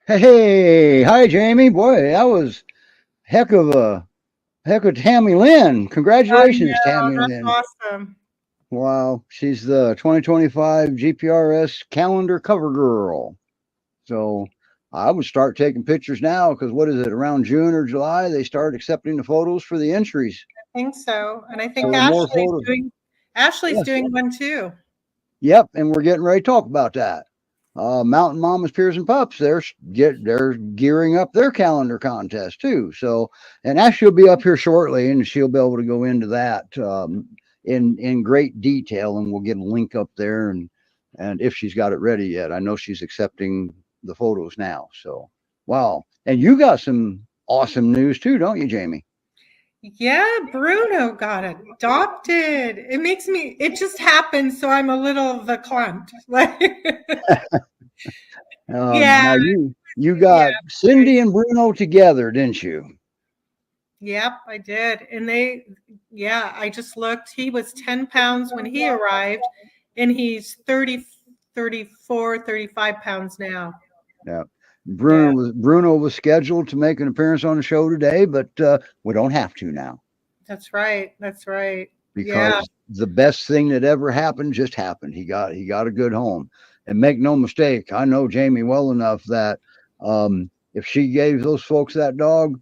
Hey, hi Jamie. Boy, that was heck of Tammy Lynn. I Congratulations, know, Tammy that's Lynn. awesome. Wow, she's the 2025 GPRS calendar cover girl. So I would start taking pictures now because what is it, around June or July, they start accepting the photos for the entries. I think so. And I think So more photos. Ashley's Yes. doing one too. Yep, and we're getting ready to talk about that. Mountain Mamas, Pyrs, and Pups, they're gearing up their calendar contest too. So, and Ashley will be up here shortly, and she'll be able to go into that in great detail, and we'll get a link up there, and if she's got it ready yet, I know she's accepting the photos now. So, wow, and you got some awesome news too, don't you, Jamie? Yeah, Bruno got adopted. It just happened, so I'm a little verklempt. Like, yeah, Now you yeah, got Cindy and Bruno together, didn't you? yep, I did. And I just looked. He was 10 pounds when he arrived, and he's 34, 35 pounds now. Yeah. Yeah, Bruno was scheduled to make an appearance on the show today, but we don't have to now that's right. That's right. because Yeah. the best thing that ever happened just happened. He got a good home, and make no mistake, I know Jamie well enough that if she gave those folks that dog,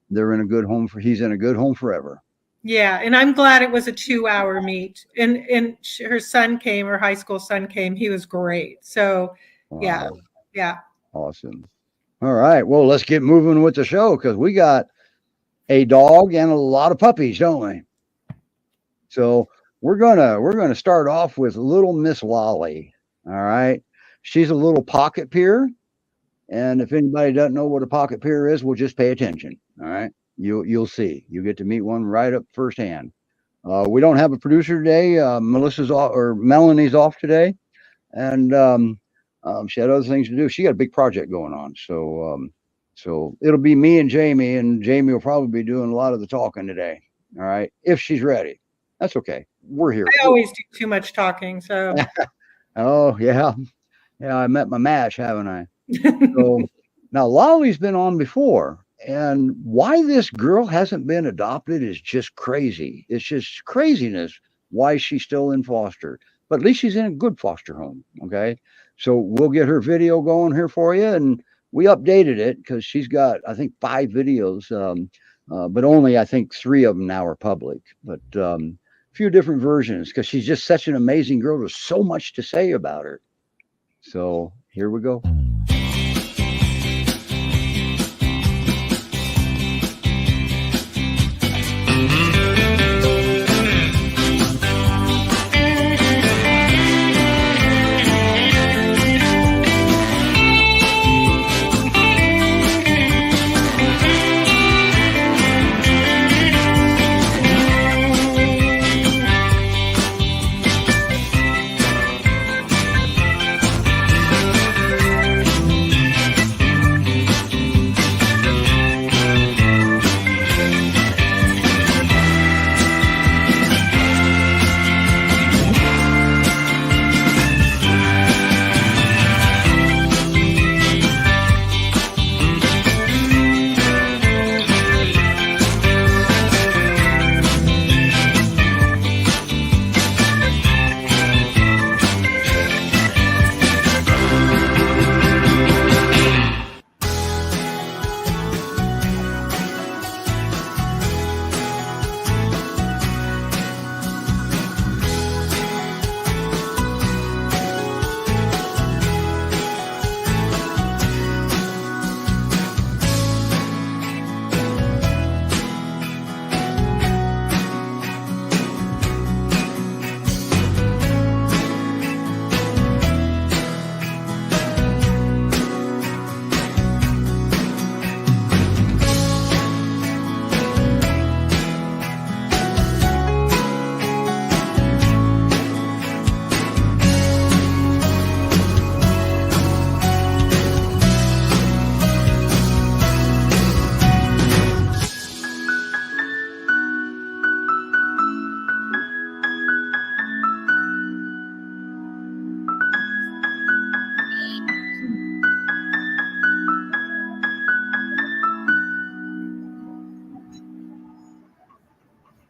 they're in a good home he's in a good home forever. Yeah, and I'm glad it was a 2-hour meet. And her son came, her high school son came. He was great. So, yeah, Wow, yeah. awesome. All right, well, let's get moving with the show because we got a dog and a lot of puppies, don't we? So we're gonna start off with little Miss Lolly. All right, she's a little pocket peer, and if anybody doesn't know what a pocket peer is, well, just pay attention. All right, you'll see. You get to meet one right up firsthand. We don't have a producer today. Melissa's off or Melanie's off today, and she had other things to do. She got a big project going on, so it'll be me and Jamie will probably be doing a lot of the talking today. All right, if she's ready. That's okay. We're here. I always do too much talking. So, Oh yeah, yeah. I met my match, haven't I? So now Lolly's been on before, and why this girl hasn't been adopted is just crazy. It's just craziness why she's still in foster. But at least she's in a good foster home. Okay, so we'll get her video going here for you, and we updated it because she's got I think 5 videos, but only I think 3 of them now are public. But few different versions because she's just such an amazing girl. There's so much to say about her. So here we go.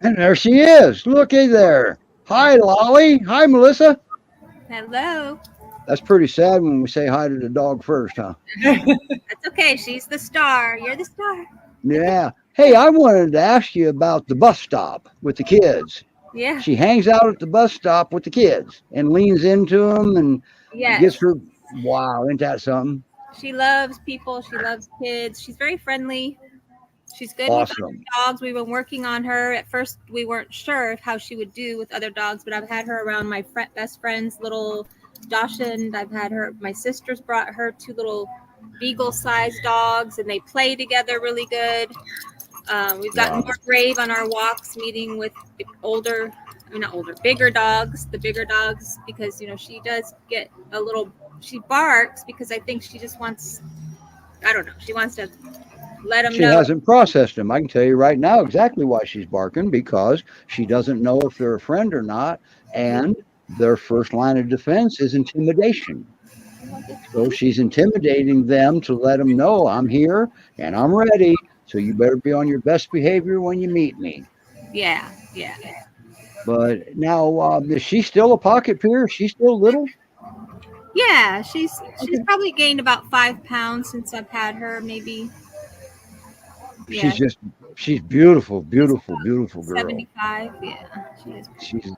And there she is. Looky there. Hi, Lolly. Hi, Melissa. Hello. That's pretty sad when we say hi to the dog first, huh? That's okay. She's the star. You're the star. Yeah. Hey, I wanted to ask you about the bus stop with the kids. Yeah. She hangs out at the bus stop with the kids and leans into them and gets Yes. her. Wow, ain't that something? She loves people. She loves kids. She's very friendly. She's good with other Awesome. dogs. We've been working on her. At first, we weren't sure how she would do with other dogs, but I've had her around my best friend's little Dachshund. I've had her. My sisters brought her two little beagle-sized dogs, and they play together really good. We've gotten Wow. more brave on our walks, meeting with bigger dogs, the bigger dogs, because, she does get a little, she barks because I think she just wants, I don't know, she wants to let them She know. hasn't processed them. I can tell you right now exactly why she's barking, because she doesn't know if they're a friend or not. And their first line of defense is intimidation. So she's intimidating them to let them know I'm here and I'm ready. So you better be on your best behavior when you meet me. Yeah. But now, is she still a pocket peer? She's still little? Yeah, she's probably gained about 5 pounds since I've had her, maybe. Yeah, She's beautiful, beautiful, beautiful girl. 75. Yeah, she is. She's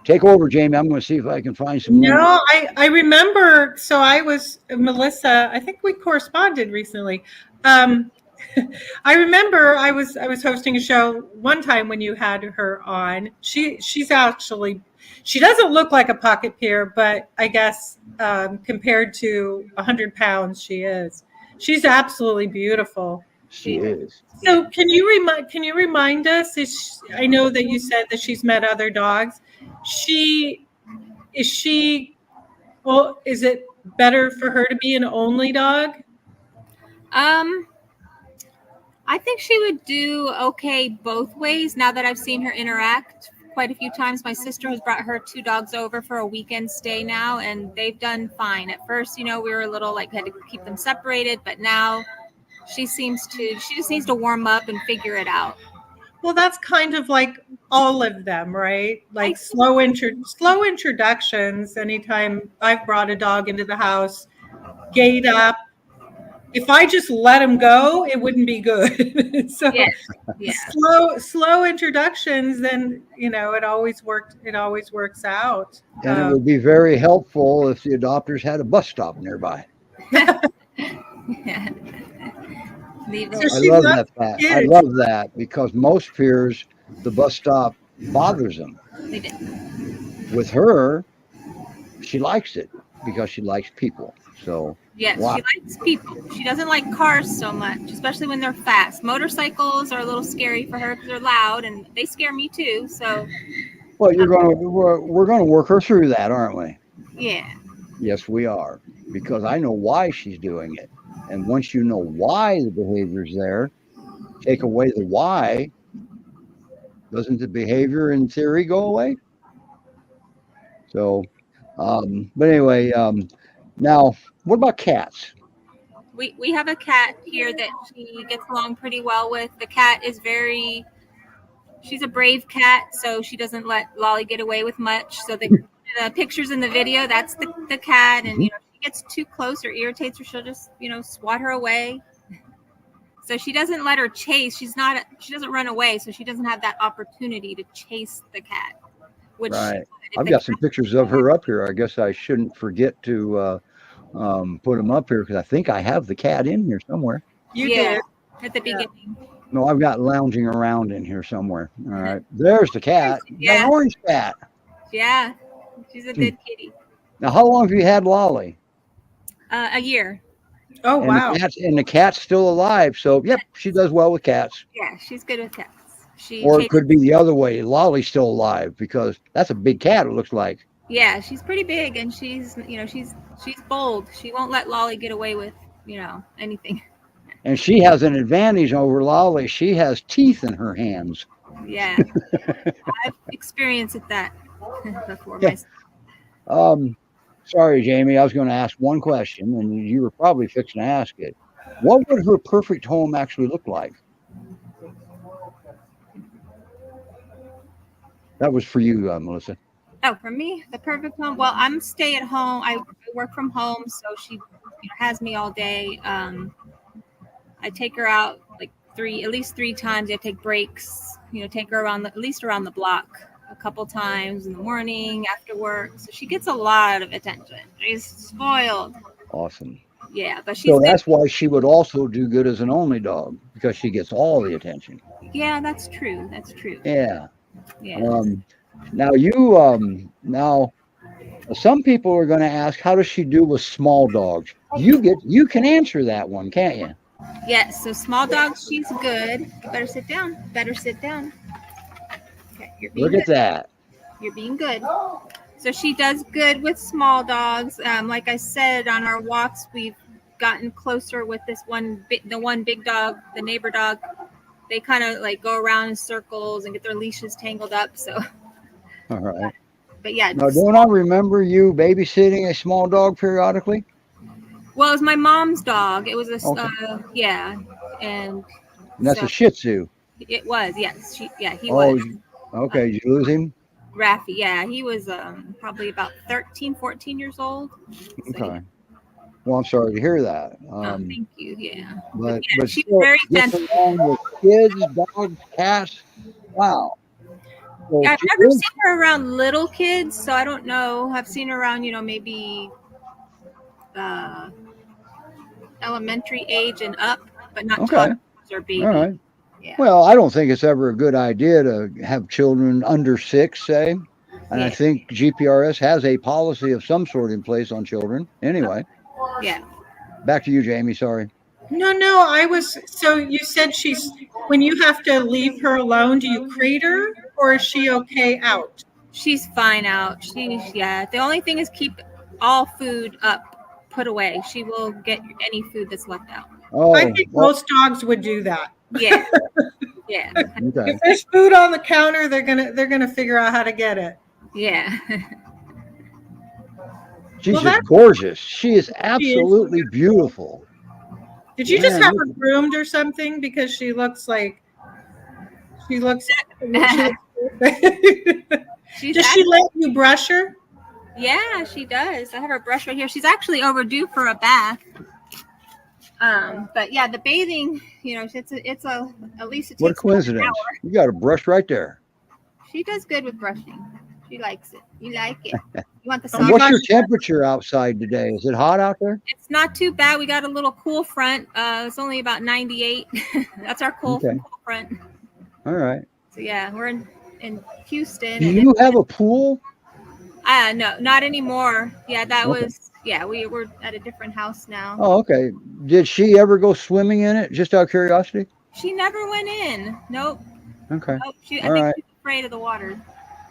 take over, Jamie. I'm going to see if I can find some. No, I remember. So I was Melissa. I think we corresponded recently. I remember I was hosting a show one time when you had her on. She's actually, she doesn't look like a pocket peer, but I guess compared to 100 pounds, she's absolutely beautiful. She is. So can you remind us? I know that you said that she's met other dogs. Well, is it better for her to be an only dog? I think she would do okay both ways now that I've seen her interact quite a few times. My sister has brought her 2 dogs over for a weekend stay now, and they've done fine. At first, we were a little had to keep them separated, but now she just needs to warm up and figure it out. Well, that's kind of like all of them, right? Like slow introductions. Anytime I've brought a dog into the house, gate up. If I just let him go, it wouldn't be good. So slow introductions, then it always works out. And it would be very helpful if the adopters had a bus stop nearby. I love that fact. I love that, because most peers, the bus stop bothers them. They did. With her, she likes it because she likes people. So yes, wow. She likes people. She doesn't like cars so much, especially when they're fast. Motorcycles are a little scary for her because they're loud, and they scare me too. So, well, we're going to work her through that, aren't we? Yeah. Yes, we are, because I know why she's doing it. And once you know why the behavior's there, take away the why, doesn't the behavior in theory go away? So, but anyway, now what about cats? We have a cat here that she gets along pretty well with. The cat is she's a brave cat, so she doesn't let Lolly get away with much. So the pictures in the video, that's the cat, and if she gets too close or irritates her, she'll just swat her away. So she doesn't let her chase. She doesn't run away, so she doesn't have that opportunity to chase the cat. Which right. I've got some pictures of her up here. I guess I shouldn't forget to put them up here, because I think I have the cat in here somewhere. You did at the beginning. No, I've got lounging around in here somewhere. All right, there's the cat. Yeah. An orange cat. Yeah, she's a good kitty. Now, how long have you had Lolly? A year. Oh, and wow. The cat's still alive. So, yep, she does well with cats. Yeah, she's good with cats. Or it could be the other way. Lolly's still alive, because that's a big cat, it looks like. Yeah, she's pretty big, and she's bold. She won't let Lolly get away with, anything. And she has an advantage over Lolly. She has teeth in her hands. Yeah. I've experienced that before myself. Sorry, Jamie, I was going to ask one question, and you were probably fixing to ask it. What would her perfect home actually look like? That was for you, Melissa. Oh, for me, the perfect home. Well, I'm stay at home. I work from home, so she has me all day. I take her out like at least three times. I take breaks. Take her at least around the block a couple times in the morning after work. So she gets a lot of attention. She's spoiled. Awesome. Yeah, but she's So good. that's why she would also do good as an only dog, because she gets all the attention. Yeah, that's true. That's true. Yeah. Yeah. Now some people are going to ask, how does she do with small dogs? You can answer that one, can't you? Yes. So small dogs, she's good. You better sit down. Better sit down. Okay, you're being Look good. at that. You're being good. So she does good with small dogs. Like I said, on our walks, we've gotten closer with the one big dog, the neighbor dog. They kind of like go around in circles and get their leashes tangled up. So, All right. but yeah. Now, don't I remember you babysitting a small dog periodically? Well, it was my mom's dog. It was Okay. yeah, and That's a Shih Tzu. It was, yes. He Oh, was. okay. Did you lose him? Raffy, yeah. He was probably about 13, 14 years old. Okay. Well, I'm sorry to hear that. Thank you, yeah. But she's still, very getting gentle. along with kids, dogs, cats. Wow. So Yeah, I've she never is- seen her around little kids, so I don't know. I've seen her around, maybe elementary age and up, but not Okay. toddlers or babies. All right. Yeah. Well, I don't think it's ever a good idea to have children under 6, say. And I Yeah. think GPRS has a policy of some sort in place on children. Anyway, Yeah. back to you, Jamie. Sorry. No, so you said when you have to leave her alone, do you crate her or is she okay out? She's fine out. The only thing is keep all food put away. She will get any food that's left out. Oh, I think most dogs would do that. Yeah. Yeah. okay. If there's food on the counter, they're gonna figure out how to get it. Yeah. She's Well, just gorgeous. She is absolutely beautiful. Did you just Yeah, have her groomed or something? Because she looks. Does she let you brush her? Yeah, she does. I have her brush right here. She's actually overdue for a bath. But yeah, the bathing, at least it What a takes about an coincidence. hour. You got a brush right there. She does good with brushing. She likes it. You like it. You want the And soft what's your temperature outside today? Is it hot out there? It's not too bad. We got a little cool front. It's only about 98. That's our cool front. All right. So yeah, we're in Houston. Do you have a pool? No, not anymore. Yeah, that was we were at a different house now. Oh, okay. Did she ever go swimming in it? Just out of curiosity? She never went in. Nope. Okay. I think she's afraid of the water.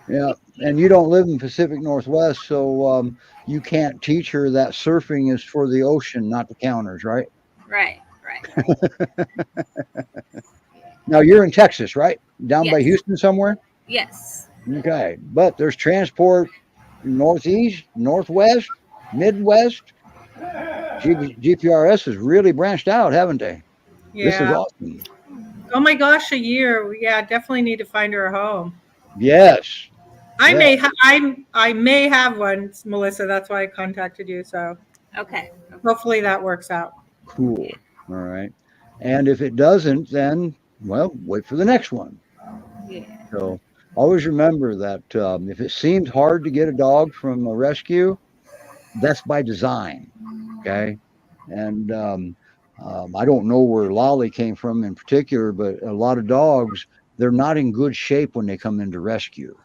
Yeah. And you don't live in Pacific Northwest, so you can't teach her that surfing is for the ocean, not the counters, right? Right. Now you're in Texas, right? Down by Yes. Houston somewhere? Yes. Okay. But there's transport northeast, northwest, midwest. GPRS has really branched out, haven't they? Yeah. This is awesome. Oh my gosh, a year. Yeah, definitely need to find her a home. Yes. I may have one, Melissa. That's why I contacted you. So Okay. hopefully that works out. Cool. All right. And if it doesn't, then, well, wait for the next one. Yeah. So always remember that if it seems hard to get a dog from a rescue, that's by design. Okay. And I don't know where Lolly came from in particular, but a lot of dogs, they're not in good shape when they come into rescue.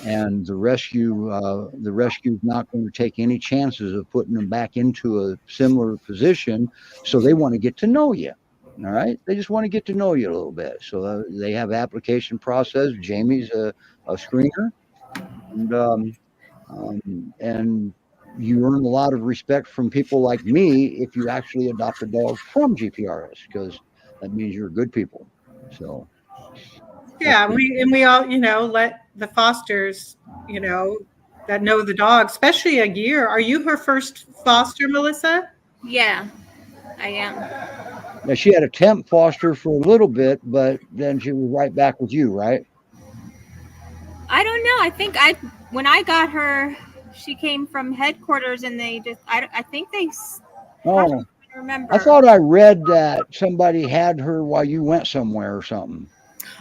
And the rescue is not going to take any chances of putting them back into a similar position. So they want to get to know you. All right. They just want to get to know you a little bit. So they have application process. Jamie's a screener, and you earn a lot of respect from people like me if you actually adopt a dog from GPRS, because that means you're good people. So. Yeah, we all, let the fosters, that know the dog, especially a year. Are you her first foster, Melissa? Yeah, I am. Now, she had a temp foster for a little bit, but then she was right back with you, right? I don't know. I think when I got her, she came from headquarters, and they just I think they. I Oh, don't remember. I thought I read that somebody had her while you went somewhere or something.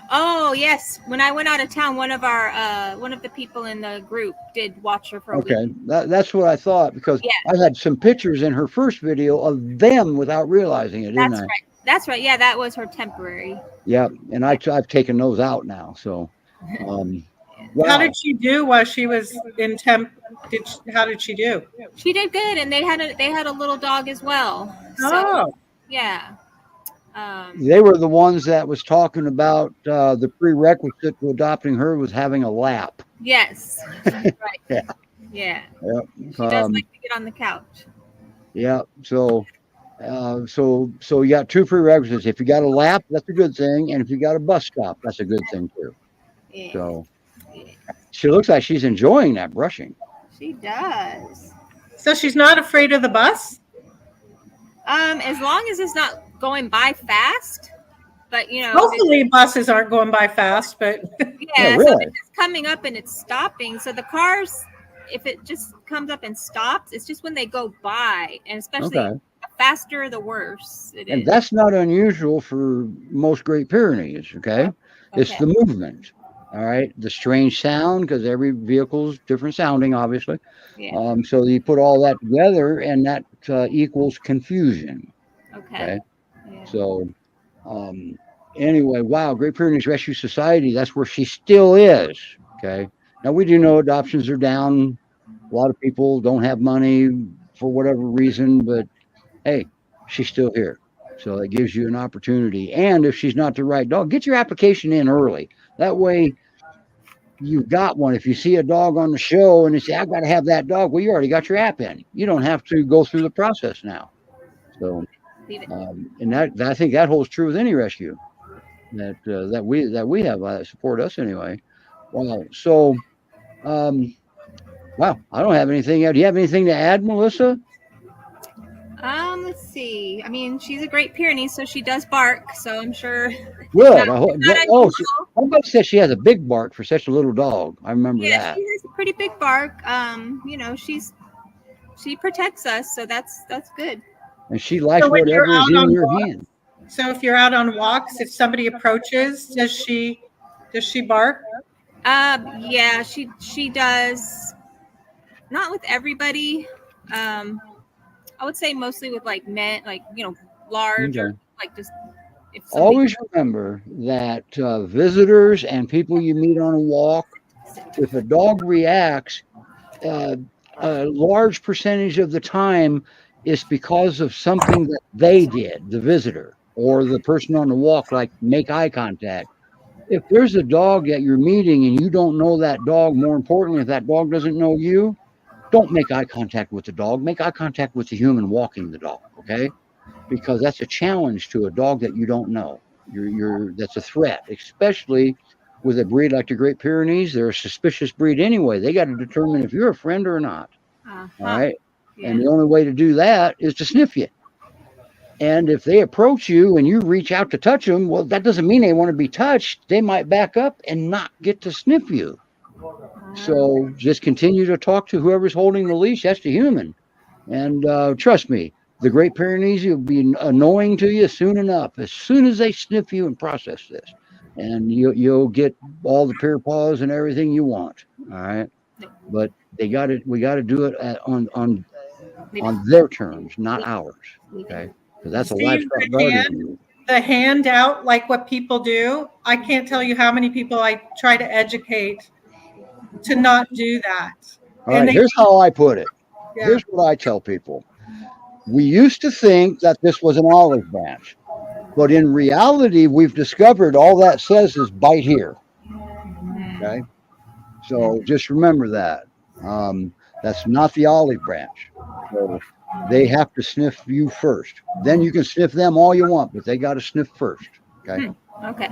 Oh yes, when I went out of town, one of the people in the group did watch her for a week. Okay, that's what I thought, because Yeah. I had some pictures in her first video of them without realizing it, didn't That's I? right. That's right. Yeah, that was her temporary. Yeah, and I've taken those out now. So, wow. How did she do while she was in temp? How did she do? She did good, and they had a little dog as well. So Oh, yeah. They were the ones that was talking about the prerequisite to adopting her was having a lap. Yes. Right. Yeah. Yeah. Yep. She does like to get on the couch. Yeah. So you got two prerequisites. If you got a lap, that's a good thing, and if you got a bus stop, that's a good thing too. Yeah. So she looks like she's enjoying that brushing. She does. so she's not afraid of the bus? As long as it's not going by fast, but Hopefully buses aren't going by fast, but yeah, really? so if it's coming up and it's stopping. So the cars, if it just comes up and stops, it's just when they go by, and especially the faster, the worse it and is. that's not unusual for most Great Pyrenees. Okay, it's the movement. All right, the strange sound, because every vehicle's different sounding, obviously. Yeah. So you put all that together, and that equals confusion. Okay. Yeah. So, anyway, wow, Great Pyrenees Rescue Society, that's where she still is. Okay. Now, we do know adoptions are down. A lot of people don't have money for whatever reason, but hey, she's still here. So it gives you an opportunity. And if she's not the right dog, get your application in early. That way, you've got one. If you see a dog on the show and you say, I've got to have that dog, well, you already got your app in. You don't have to go through the process now. So, and that I think that holds true with any rescue that we have that support us anyway. Wow. So, wow, I don't have anything. Do you have anything to add, Melissa? Let's see. I mean, she's a Great Pyrenees, so she does bark. So I'm sure. Good. Somebody said she has a big bark for such a little dog. I remember that. Yeah, she has a pretty big bark. She protects us, so that's good. And she likes whatever is in your hand. So if you're out on walks, if somebody approaches, does she bark? Yeah, she does. Not with everybody. I would say mostly with like men, like large or like just. Always remember that visitors and people you meet on a walk, if a dog reacts, a large percentage of the time it's because of something that they did, the visitor or the person on the walk, like make eye contact. If there's a dog that you're meeting and you don't know that dog, more importantly, if that dog doesn't know you, don't make eye contact with the dog. Make eye contact with the human walking the dog, okay? Because that's a challenge to a dog that you don't know. That's a threat, especially with a breed like the Great Pyrenees. They're a suspicious breed anyway. They got to determine if you're a friend or not. All right. Yeah. And the only way to do that is to sniff you. And if they approach you and you reach out to touch them, well, that doesn't mean they want to be touched. They might back up and not get to sniff you. So just continue to talk to whoever's holding the leash. That's the human. And trust me, the Great Pyrenees will be annoying to you soon enough, as soon as they sniff you and process this. And you'll get all the paw paws and everything you want. All right. But we got to do it on their terms, not ours. Okay. Because that's a livestock guardian. The hand out, like what people do. I can't tell you how many people I try to educate to not do that. All right, here's how I put it. Yeah. Here's what I tell people. We used to think that this was an olive branch, but in reality, we've discovered all that says is bite here. Okay, so just remember that. That's not the olive branch. So they have to sniff you first. Then you can sniff them all you want, but they got to sniff first. Okay. Okay.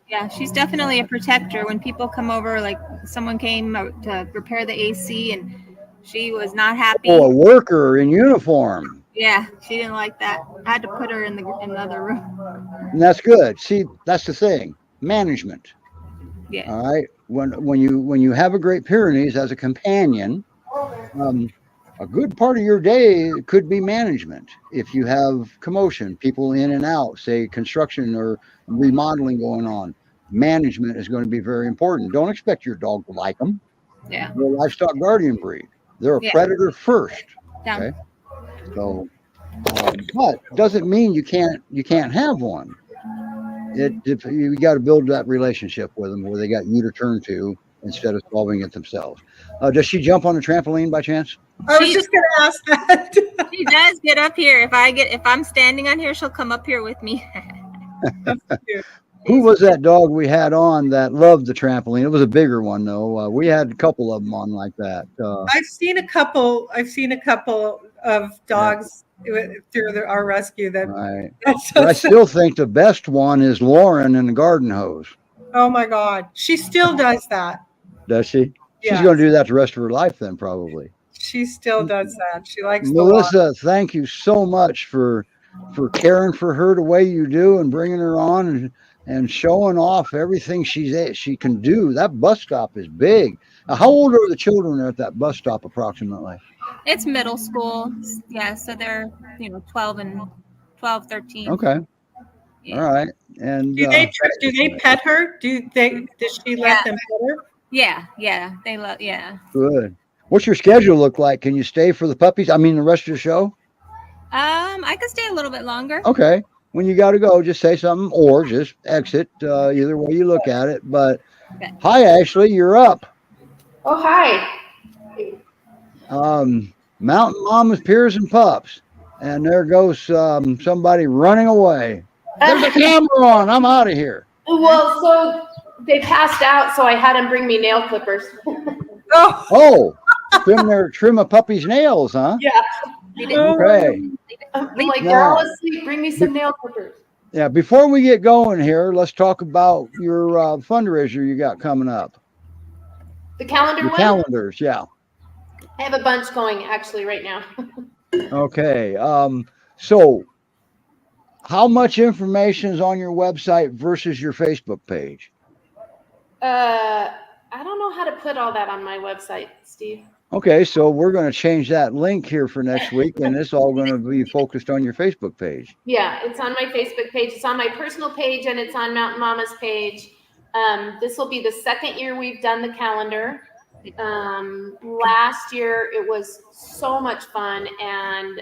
Yeah. She's definitely a protector. When people come over, like someone came to repair the AC and she was not happy. Oh, a worker in uniform. Yeah, she didn't like that. I had to put her in another room. And that's good. See, that's the thing. Management. Yeah. All right. When you have a Great Pyrenees as a companion, a good part of your day could be management. If you have commotion, people in and out, say construction or remodeling going on, management is going to be very important. Don't expect your dog to like them. Yeah. They're a livestock guardian breed. They're a Yeah. predator first. Down. Okay. So, but doesn't mean you can't have one. You got to build that relationship with them where they got you to turn to instead of solving it themselves. Does she jump on the trampoline by chance? I was just going to ask that. She does get up here. If I'm standing on here, she'll come up here with me. Who was that dog we had on that loved the trampoline? It was a bigger one though. We had a couple of them on like that. I've seen a couple of dogs through our rescue that. Right. That's But I still think the best one is Lauren in the garden hose. Oh my God, she still does that. Does she? She's Yes. going to do that the rest of her life then, probably. She still does that. She likes Melissa, thank you so much for caring for her the way you do and bringing her on and showing off everything she can do. That bus stop is big. Now, how old are the children at that bus stop approximately? It's middle school. Yeah, so they're 12, 13. Okay. Yeah. All right. And do they pet her? Does she let them pet her? Yeah. They love. Yeah. Good. What's your schedule look like? Can you stay for the puppies? I mean, the rest of the show? I could stay a little bit longer. Okay. When you got to go, just say something or just exit. Either way you look at it. But Okay. Hi, Ashley. You're up. Oh, hi. Mountain Mama's Pyrs and Pups. And there goes somebody running away. There's a camera on. I'm out of here. Well, so they passed out, so I had them bring me nail clippers. Oh, trim a puppy's nails, huh? Yeah. Okay. I'm like, they're all asleep. Bring me some nail clippers. Yeah, before we get going here, let's talk about your fundraiser you got coming up. The calendar Your one? calendars, yeah. I have a bunch going actually right now. Okay. So how much information is on your website versus your Facebook page? I don't know how to put all that on my website, Steve. Okay, so we're going to change that link here for next week, and it's all going to be focused on your Facebook page. Yeah, it's on my Facebook page. It's on my personal page, and it's on Mountain Mama's page. This will be the second year we've done the calendar. Last year it was so much fun, and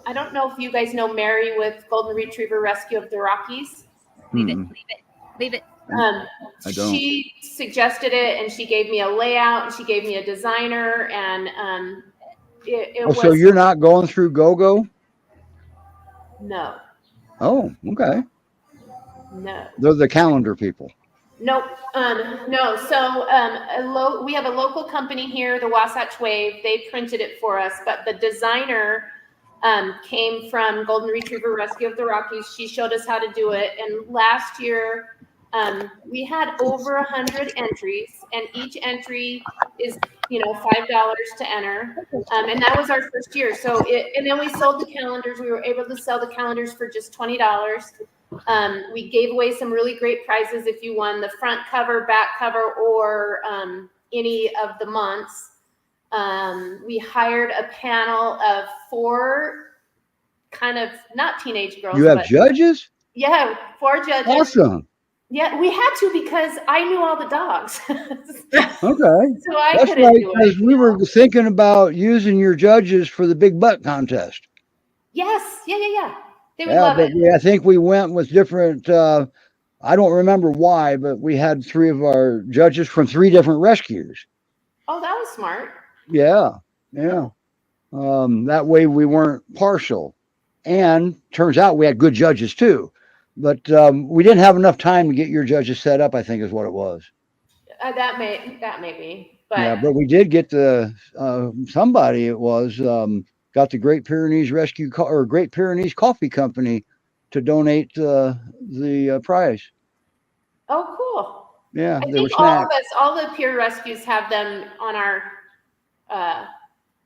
I don't know if you guys know Mary with Golden Retriever Rescue of the Rockies. Leave it. I don't. She suggested it, and she gave me a layout, and she gave me a designer, and it was. So you're not going through GoGo? No. Oh, okay. No. They're the calendar people. Nope. No. So we have a local company here, the Wasatch Wave. They printed it for us, but the designer came from Golden Retriever Rescue of the Rockies. She showed us how to do it, and last year. We had over 100 entries, and each entry is, $5 to enter. And that was our first year. And then we sold the calendars. We were able to sell the calendars for just $20. We gave away some really great prizes if you won the front cover, back cover, or any of the months. We hired a panel of 4 kind of not teenage girls. You have judges? Yeah, 4 judges. Awesome. Yeah, we had to because I knew all the dogs. Okay. So I That's couldn't right, do because it. we were thinking about using your judges for the big butt contest. Yes. Yeah. They would love it. I think we went with different, I don't remember why, but we had 3 of our judges from 3 different rescues. Oh, that was smart. Yeah. That way we weren't partial. And turns out we had good judges too. But we didn't have enough time to get your judges set up, I think is what it was. That may be. But Yeah, but we did get somebody it was, got the Great Pyrenees Great Pyrenees Coffee Company to donate the prize. oh, cool. Yeah, I there were think all of snacks. us, all the peer rescues have them on our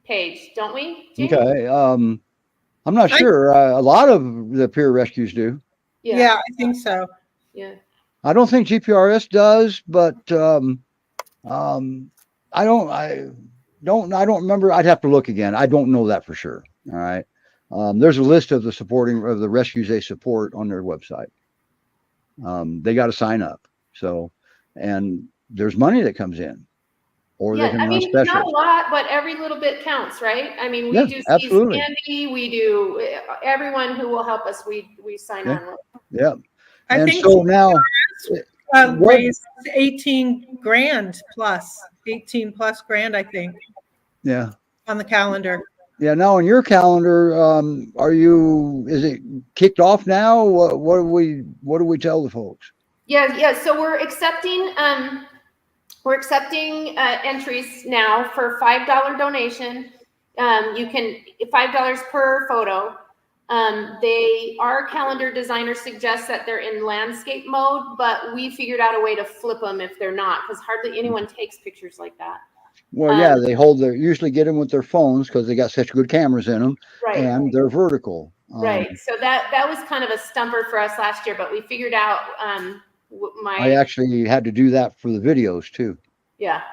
page, don't we, Jane? Okay. I'm not sure. A lot of the peer rescues do. Yeah, I think so. Yeah. I don't think GPRS does, but I don't remember. I'd have to look again. I don't know that for sure. All right. There's a list of the rescues they support on their website. They got to sign up. So, and there's money that comes in, or they can run specials. Not a lot, but every little bit counts, right? I mean, we Yeah, do absolutely. Sandy, we do everyone who will help us. We sign on with. Yeah. I And think so now, raised 18 grand plus 18 plus grand, I think, yeah, on the calendar. yeah. Now on your calendar, is it kicked off now? What do we tell the folks? Yeah. So we're accepting entries now for $5 donation. You can $5 per photo. Our calendar designer suggests that they're in landscape mode, but we figured out a way to flip them if they're not, because hardly anyone takes pictures like that. Well, yeah, they usually get them with their phones because they got such good cameras in them, right, and they're vertical. Right. So that was kind of a stumper for us last year, but we figured out I actually had to do that for the videos too. Yeah.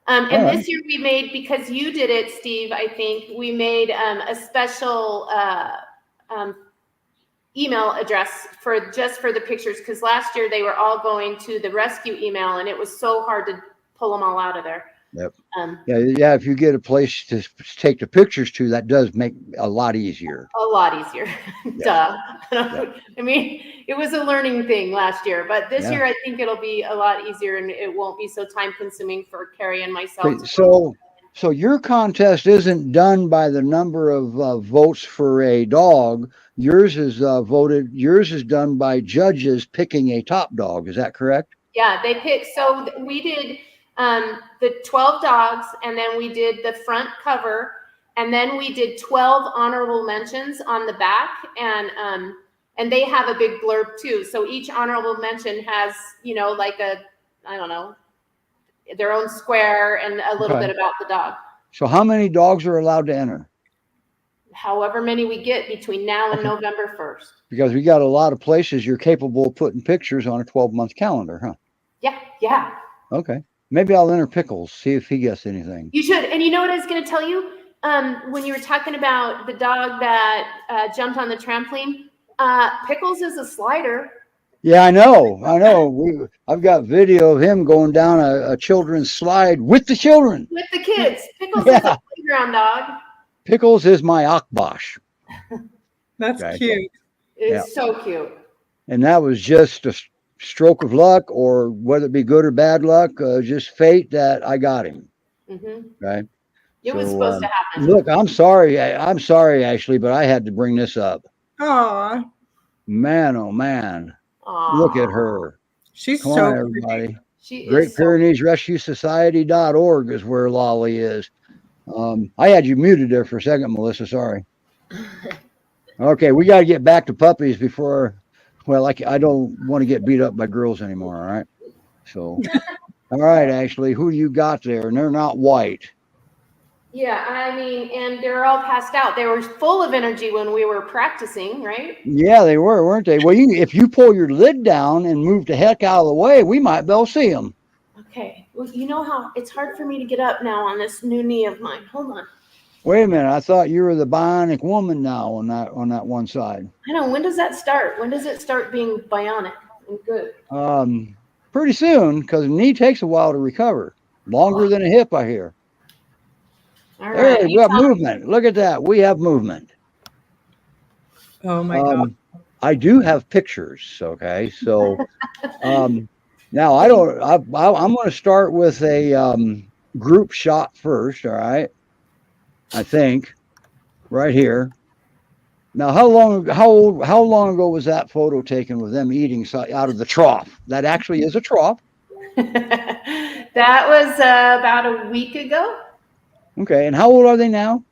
And this year we made, because you did it, Steve, I think we made a special email address for the pictures, because last year they were all going to the rescue email and it was so hard to pull them all out of there. Yep. Yeah. If you get a place to take the pictures to, that does make a lot easier. A lot easier. Yeah. Duh. Yeah. I mean, it was a learning thing last year, but this year I think it'll be a lot easier and it won't be so time consuming for Carrie and myself. So your contest isn't done by the number of votes for a dog. Yours is done by judges picking a top dog. Is that correct? Yeah, they picked. So we did the 12 dogs, and then we did the front cover, and then we did 12 honorable mentions on the back, and they have a big blurb too. So each honorable mention has, like their own square and a little bit about the dog. So how many dogs are allowed to enter? However many we get between now and November 1st. Because we got a lot of places you're capable of putting pictures on a 12-month calendar, huh? Yeah. Okay. Maybe I'll enter Pickles, see if he gets anything. You should. And you know what I was going to tell you? When you were talking about the dog that jumped on the trampoline, Pickles is a slider. Yeah, I know. I've got video of him going down a children's slide with the children. With the kids. Pickles is a playground dog. Pickles is my Akbosh. That's cute. It's so cute. And that was just a stroke of luck, or whether it be good or bad luck, just fate that I got him. Mm-hmm. Right. It was supposed to happen. Look, I'm sorry, Ashley, but I had to bring this up. Aw. Man, oh man. Aww. Look at her. She's Come so on, everybody. She Great Pyrenees Rescue Society.org is where Lolly is. I had you muted there for a second, Melissa. Sorry. Okay, we got to get back to puppies before. Well, I don't want to get beat up by girls anymore. All right. So, all right, Ashley, who you got there? And they're not white. Yeah, I mean, and they're all passed out. They were full of energy when we were practicing, right? Yeah, they were, weren't they? Well, if you pull your lid down and move the heck out of the way, we might be able to see them. Okay. Well, you know how it's hard for me to get up now on this new knee of mine. Hold on. Wait a minute. I thought you were the bionic woman now on that one side. I know. When does that start? When does it start being bionic and good? Pretty soon, because the knee takes a while to recover. Longer than a hip, I hear. All right. Hey, we have movement. Look at that. We have movement. Oh my God. I do have pictures. Okay. So now I'm going to start with a group shot first. All right. I think right here. Now, how long ago was that photo taken with them eating out of the trough? That actually is a trough. That was about a week ago. Okay. And how old are they now?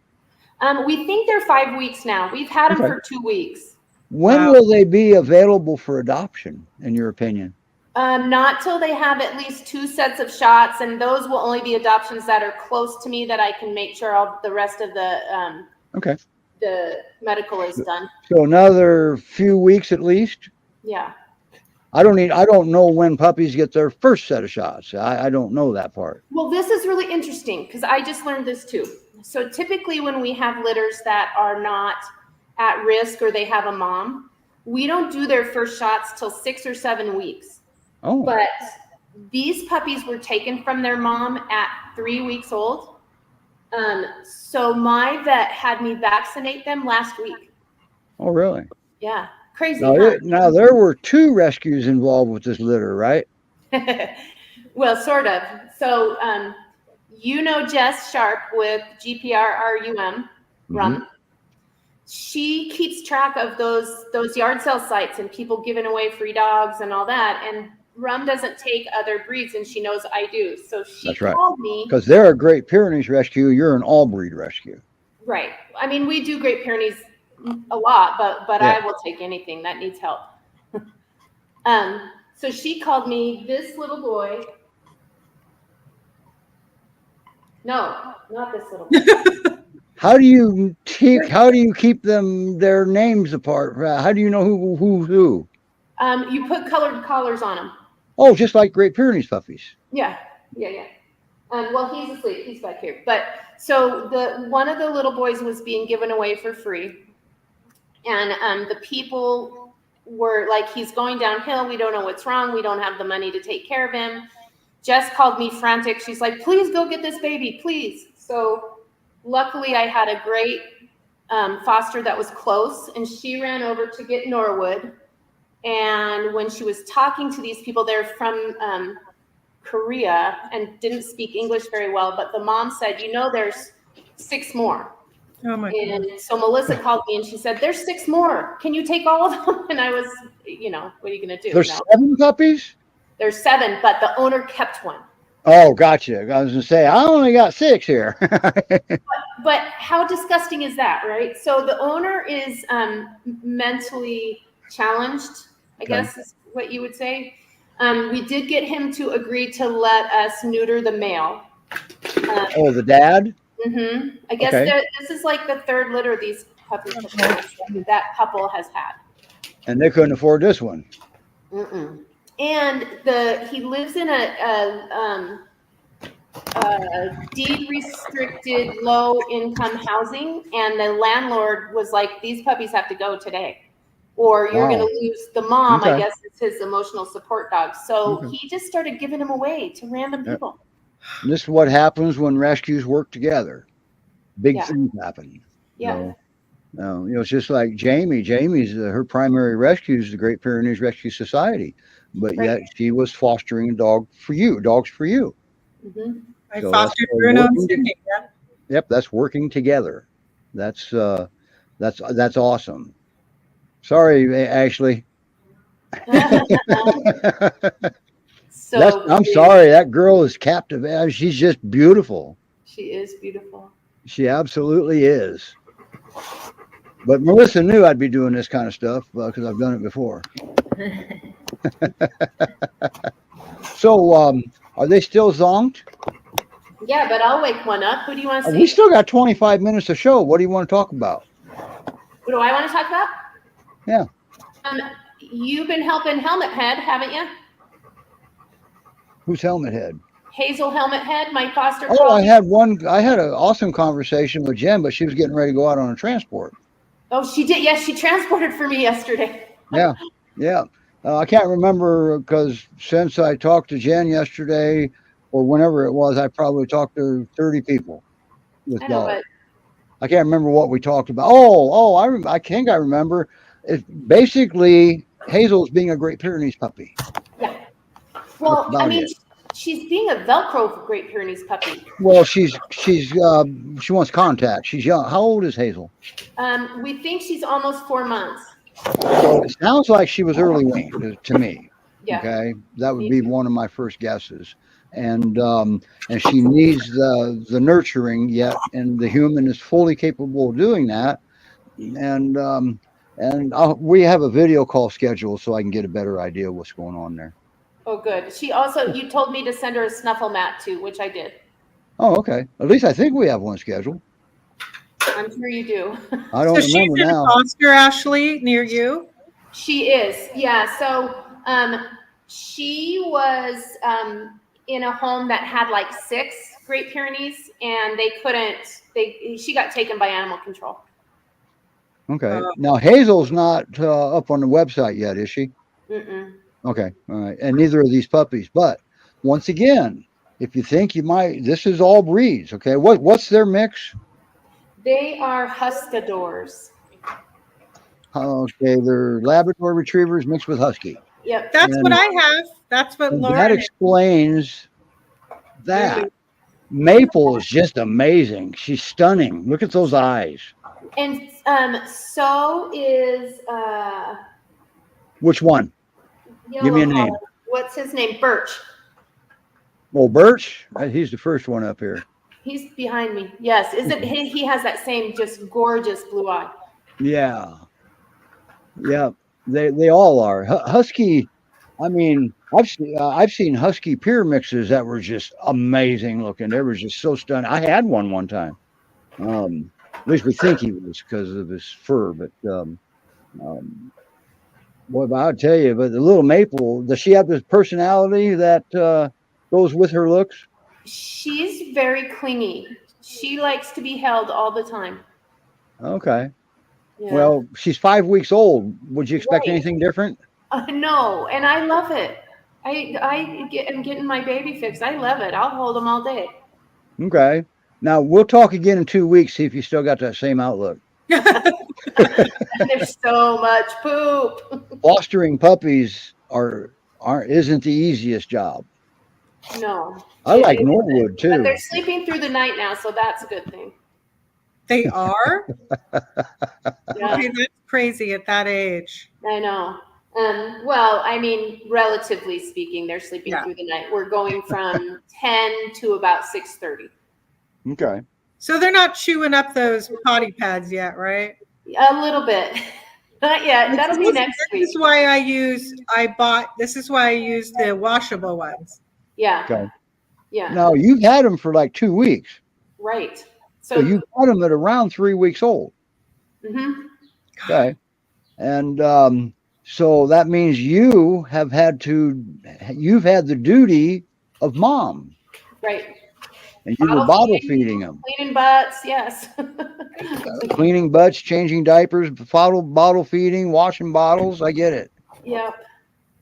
We think they're 5 weeks now. We've had them for 2 weeks. When will they be available for adoption, in your opinion? Not till they have at least 2 sets of shots, and those will only be adoptions that are close to me that I can make sure all the rest of the the medical is done. So another few weeks at least? Yeah. I don't know when puppies get their first set of shots. I don't know that part. Well, this is really interesting because I just learned this too. So typically when we have litters that are not at risk or they have a mom, we don't do their first shots till 6 or 7 weeks. Oh. But these puppies were taken from their mom at 3 weeks old. So my vet had me vaccinate them last week. Oh, really? Yeah. Crazy. Now there were 2 rescues involved with this litter, right? Well, sort of. So, Jess Sharp with GPRRUM, Rum. She keeps track of those yard sale sites and people giving away free dogs and all that. And Rum doesn't take other breeds, and she knows I do. So she called me. Because they're a Great Pyrenees rescue. You're an all breed rescue. Right. I mean, we do Great Pyrenees a lot, but yeah. I will take anything that needs help. So she called me. This little boy. No, not this little boy. How do you keep their names apart? How do you know who's who? You put colored collars on them. Oh, just like Great Pyrenees puppies. Yeah. Well, he's asleep. He's back here. But so one of the little boys was being given away for free, and the people were like, "He's going downhill. We don't know what's wrong. We don't have the money to take care of him." Jess called me frantic. She's like, "Please go get this baby, please." So luckily, I had a great foster that was close, and she ran over to get Norwood. And when she was talking to these people, they're from Korea and didn't speak English very well. But the mom said, there's 6 more. Oh my God. So Melissa called me and she said, "There's 6 more. Can you take all of them?" And I was, what are you going to do? There's 7 puppies? There's 7, but the owner kept one. Oh, gotcha. I was going to say, I only got 6 here. but how disgusting is that, right? So the owner is mentally challenged, I guess is what you would say. We did get him to agree to let us neuter the male. The dad? Mm-hmm. I guess this is like the 3rd litter these puppies that couple has had. And they couldn't afford this one. Mm-mm. And he lives in a deed restricted low income housing, and the landlord was like, "These puppies have to go today, or you're going to lose the mom." I guess it's his emotional support dog. So he just started giving them away to random people. This is what happens when rescues work together. Big things happen. Yeah. It's just like Jamie. Jamie's her primary rescue is the Great Pyrenees Rescue Society, but yet she was fostering dogs for you. Mm-hmm. I fostered Bruno and Cindy. Yeah. Yep, that's working together. That's awesome. Sorry, Ashley. I'm sorry. That girl is captivating. She's just beautiful. She is beautiful. She absolutely is. But Melissa knew I'd be doing this kind of stuff because I've done it before. So, are they still zonked? Yeah, but I'll wake one up. Who do you want to see? We still got 25 minutes to show. What do you want to talk about? What do I want to talk about? Yeah. You've been helping Helmet Head, haven't you? Who's Helmet Head? Hazel Helmet Head, my foster. Oh, I had an awesome conversation with Jen, but she was getting ready to go out on a transport. Oh, she did. Yes, she transported for me yesterday. Yeah. I can't remember because since I talked to Jen yesterday or whenever it was, I probably talked to 30 people with dogs. I can't remember what we talked about. I think I remember. It's basically Hazel's being a Great Pyrenees puppy. Yeah. Well, she's being a Velcro Great Pyrenees puppy. Well, she wants contact. She's young. How old is Hazel? We think she's almost 4 months. So it sounds like she was early weaned to me. Yeah. Okay, that would be one of my first guesses. And she needs the nurturing yet, and the human is fully capable of doing that. And we have a video call scheduled so I can get a better idea of what's going on there. Oh, good. She also, you told me to send her a snuffle mat too, which I did. Oh, okay. At least I think we have one scheduled. I'm sure you do. I don't remember now. She's in foster, Ashley, near you? She is. Yeah. So She was in a home that had like 6 Great Pyrenees, and they couldn't. She got taken by animal control. Okay. Now Hazel's not up on the website yet, is she? Mm-mm. Okay. All right. And neither are these puppies. But once again, if you think you might, this is all breeds. Okay. What's their mix? They are Huscadors. Okay, they're Labrador retrievers mixed with Husky. Yep. That's And what I have. That's what that Lauren is. explains that. Maple is just amazing. She's stunning. Look at those eyes. And so is Which one? Give me a name. What's his name? Birch. Oh, Birch? He's the first one up here. He's behind me. Yes. Isn't he has that same just gorgeous blue eye. Yeah. Yeah. They all are. Husky, I mean, I've seen Husky Pyr mixes that were just amazing looking. They were just so stunning. I had one time. At least we think he was because of his fur, but boy, but I'll tell you, but the little Maple, does she have this personality that goes with her looks? She's very clingy. She likes to be held all the time. Okay. Yeah. Well, she's 5 weeks old. Would you expect anything different? No, and I love it. I'm getting my baby fix. I love it. I'll hold them all day. Okay. Now we'll talk again in 2 weeks. See if you still got that same outlook. There's so much poop. Fostering puppies isn't the easiest job. No. I like Norwood too. But they're sleeping through the night now, so that's a good thing. They are? Yeah. Okay, that's crazy at that age. I know. Well, I mean, relatively speaking, they're sleeping through the night. We're going from 10 to about 6:30. Okay. So they're not chewing up those potty pads yet, right? A little bit. Not yet. That'll be next week. This is why I use the washable ones. Yeah. Okay. Yeah. Now you've had them for like 2 weeks. Right. So you got them at around 3 weeks old. Mm-hmm. Okay. And so that means you've had the duty of mom. Right. And you were bottle feeding them. Cleaning butts, yes. Cleaning butts, changing diapers, bottle feeding, washing bottles. I get it. Yep.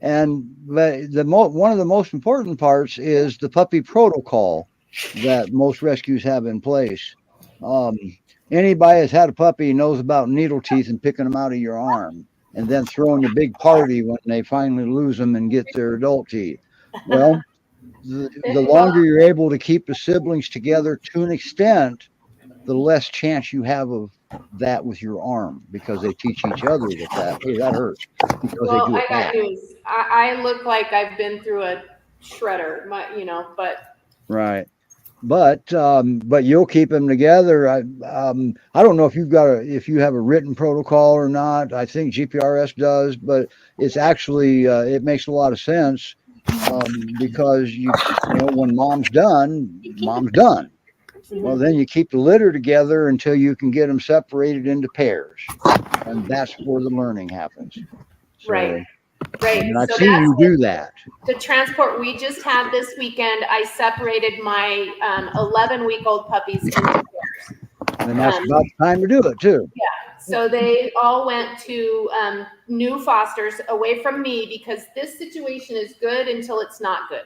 And one of the most important parts is the puppy protocol that most rescues have in place. Anybody that's had a puppy knows about needle teeth and picking them out of your arm and then throwing a big party when they finally lose them and get their adult teeth. Well, the longer you're able to keep the siblings together to an extent, the less chance you have of that with your arm because they teach each other that hey, that hurts. Well, I got news. I look like I've been through a shredder, but right. But you'll keep them together. I don't know if you have a written protocol or not. I think GPRS does, but it's actually it makes a lot of sense because you know when mom's done. Well, then you keep the litter together until you can get them separated into pairs, and that's where the learning happens. So, right. And I've seen you do that. The transport we just had this weekend, I separated my 11-week-old puppies into pairs. And that's about the time to do it too. Yeah. So they all went to new fosters away from me because this situation is good until it's not good.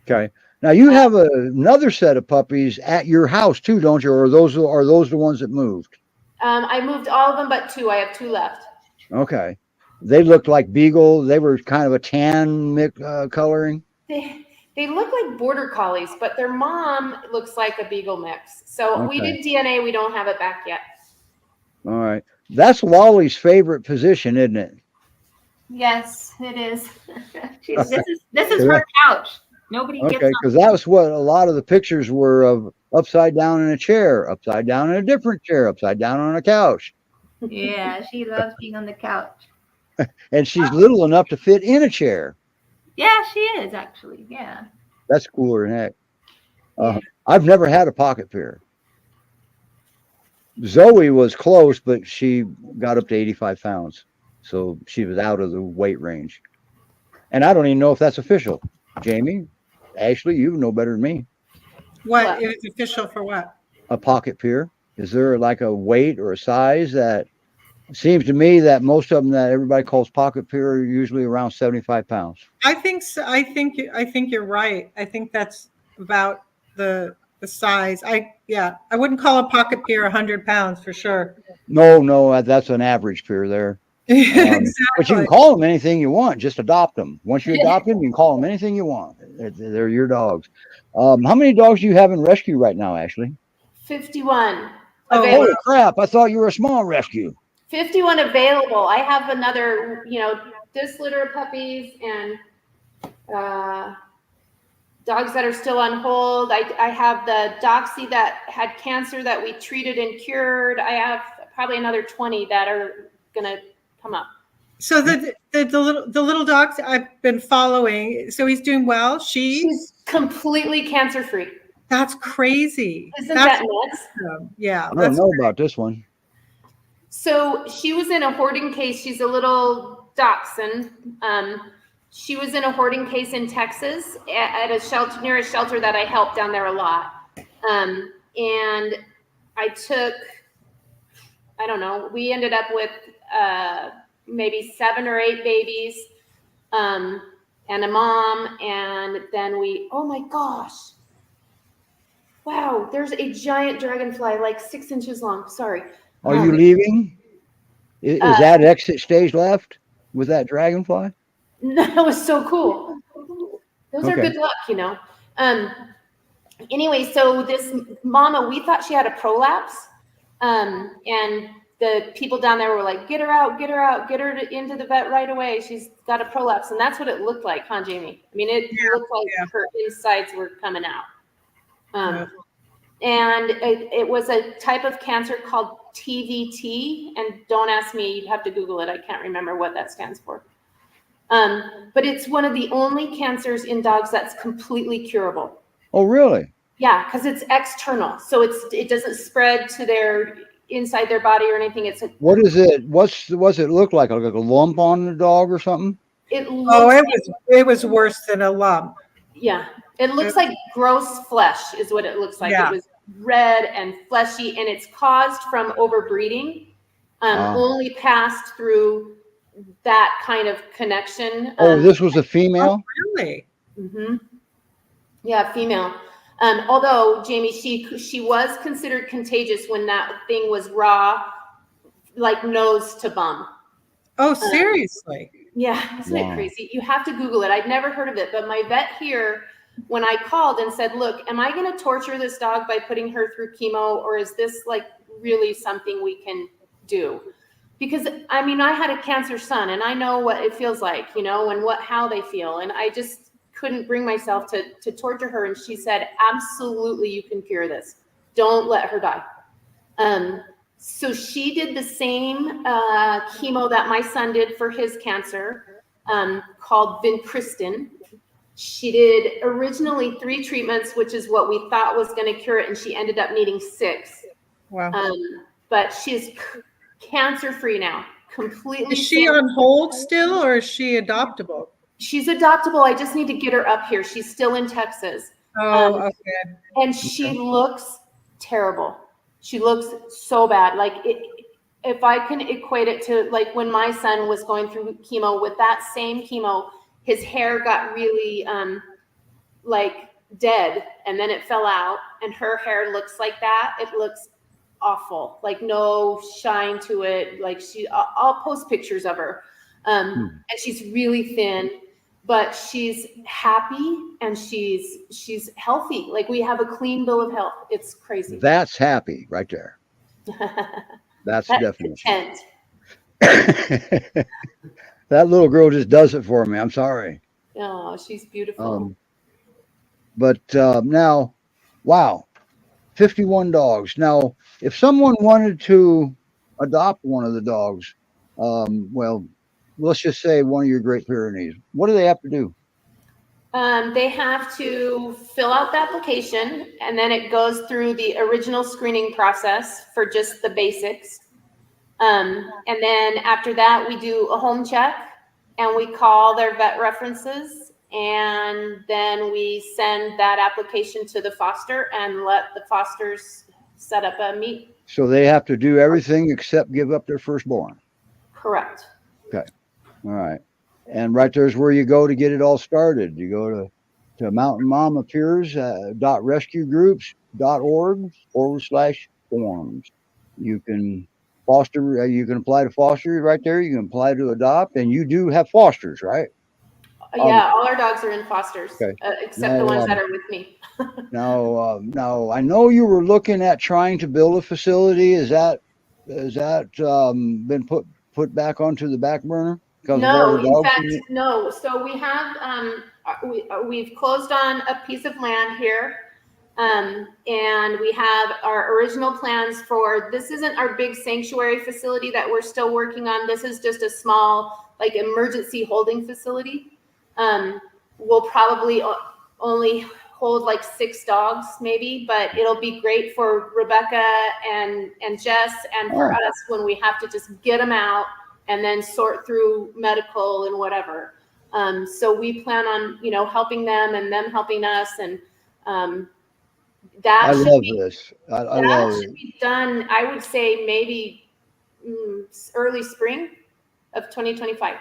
Okay. Now you have another set of puppies at your house too, don't you? Or are those the ones that moved? I moved all of them but 2. I have 2 left. Okay. They looked like beagle. They were kind of a tan coloring. They look like border collies, but their mom looks like a beagle mix. So we did DNA. We don't have it back yet. All right. That's Wally's favorite position, isn't it? Yes, it is. This is her couch. Nobody gets okay, because that was what a lot of the pictures were of upside down in a chair, upside down in a different chair, upside down on a couch. Yeah, she loves being on the couch. And she's little enough to fit in a chair. Yeah, she is actually. Yeah. That's cooler than heck. I've never had a pocket pair. Zoe was close, but she got up to 85 pounds. So she was out of the weight range. And I don't even know if that's official. Jamie, Ashley, you know better than me. What is official for what? A pocket pier. Is there like a weight or a size that seems to me that most of them that everybody calls pocket pier are usually around 75 pounds? I think so. I think you're right. I think that's about the size. I wouldn't call a pocket pier 100 pounds for sure. No, that's an average pier there. But you Exactly. can call them anything you want. Just adopt them. Once you adopt them, you can call them anything you want. They're your dogs. How many dogs do you have in rescue right now, Ashley? 51 Oh, available. Holy crap! I thought you were a small rescue. 51 available. I have another, this litter of puppies and dogs that are still on hold. I have the Doxy that had cancer that we treated and cured. I have probably another 20 that are gonna come up. So the little dogs I've been following. So he's doing well. She's completely cancer free. That's crazy. Isn't that nuts? Awesome. Yeah. I don't know about this one. So she was in a hoarding case. She's a little dachshund. She was in a hoarding case in Texas at a shelter, near a shelter that I helped down there a lot. And I took, I don't know, we ended up with maybe 7 or 8 babies and a mom. And then oh my gosh. Wow, there's a giant dragonfly, like 6 inches long. Sorry. Are you leaving? Is that exit stage left with that dragonfly? That was so cool. Those are good luck, Anyway, so this mama, we thought she had a prolapse. And the people down there were like, get her out, get her into the vet right away. She's got a prolapse. And that's what it looked like, huh, Jamie? I mean, it looked like her insides were coming out. And it was a type of cancer called TVT. And don't ask me, you'd have to Google it. I can't remember what that stands for. But it's one of the only cancers in dogs that's completely curable. Oh, really? Yeah, because it's external. So it doesn't spread to inside their body or anything. What is it? What's it look like? Like a lump on the dog or something? It was worse than a lump. Yeah. It looks like gross flesh is what it looks like. Yeah. It was red and fleshy, and it's caused from overbreeding. Only passed through that kind of connection. This was a female? Oh, really? Mm-hmm. Yeah, female. Although, Jamie, she was considered contagious when that thing was raw, like nose to bum. Oh, seriously? Yeah, isn't it crazy? You have to Google it. I'd never heard of it, but my vet here, when I called and said, look, am I going to torture this dog by putting her through chemo, or is this like really something we can do? Because I mean, I had a cancer son and I know what it feels like, and how they feel. And I just couldn't bring myself to torture her. And she said, absolutely, you can cure this. Don't let her die. So she did the same chemo that my son did for his cancer, called vincristine. She did originally 3 treatments, which is what we thought was going to cure it. And she ended up needing 6. Wow. But she's cancer-free now, completely. Is she on hold still, or is she adoptable? She's adoptable. I just need to get her up here. She's still in Texas. Oh, okay. And she looks terrible. She looks so bad. Like if I can equate it to like when my son was going through chemo, with that same chemo, his hair got really like dead, and then it fell out, and her hair looks like that. It looks awful, like no shine to it. Like I'll post pictures of her. And she's really thin, but she's happy and she's healthy. Like we have a clean bill of health. It's crazy. That's happy right there. That's definitely content. That little girl just does it for me. I'm sorry. Oh, she's beautiful. But now, wow, 51 dogs. Now, if someone wanted to adopt one of the dogs, well, let's just say one of your Great Pyrenees, what do they have to do? They have to fill out the application, and then it goes through the original screening process for just the basics. And then after that, we do a home check. and we call their vet references, and then we send that application to the foster and let the fosters set up a meet. So they have to do everything except give up their firstborn. Correct. Okay. All right. And right there's where you go to get it all started. You go to Mountain Mama Pyrs .rescuegroups.org/forms. You can foster. You can apply to foster right there. You can apply to adopt, and you do have fosters, right? Yeah, all our dogs are in fosters, Okay. except the ones that are with me. Now I know you were looking at trying to build a facility. Is that been put back onto the back burner? No, in fact, no. So we have we've closed on a piece of land here, and we have our original plans for. This isn't our big sanctuary facility that we're still working on. This is just a small, like, emergency holding facility. We'll probably only hold like 6 dogs maybe, but it'll be great for Rebecca and Jess and for us when we have to just get them out and then sort through medical and whatever. So we plan on, helping them and them helping us. And that should be done, I would say maybe early spring of 2025.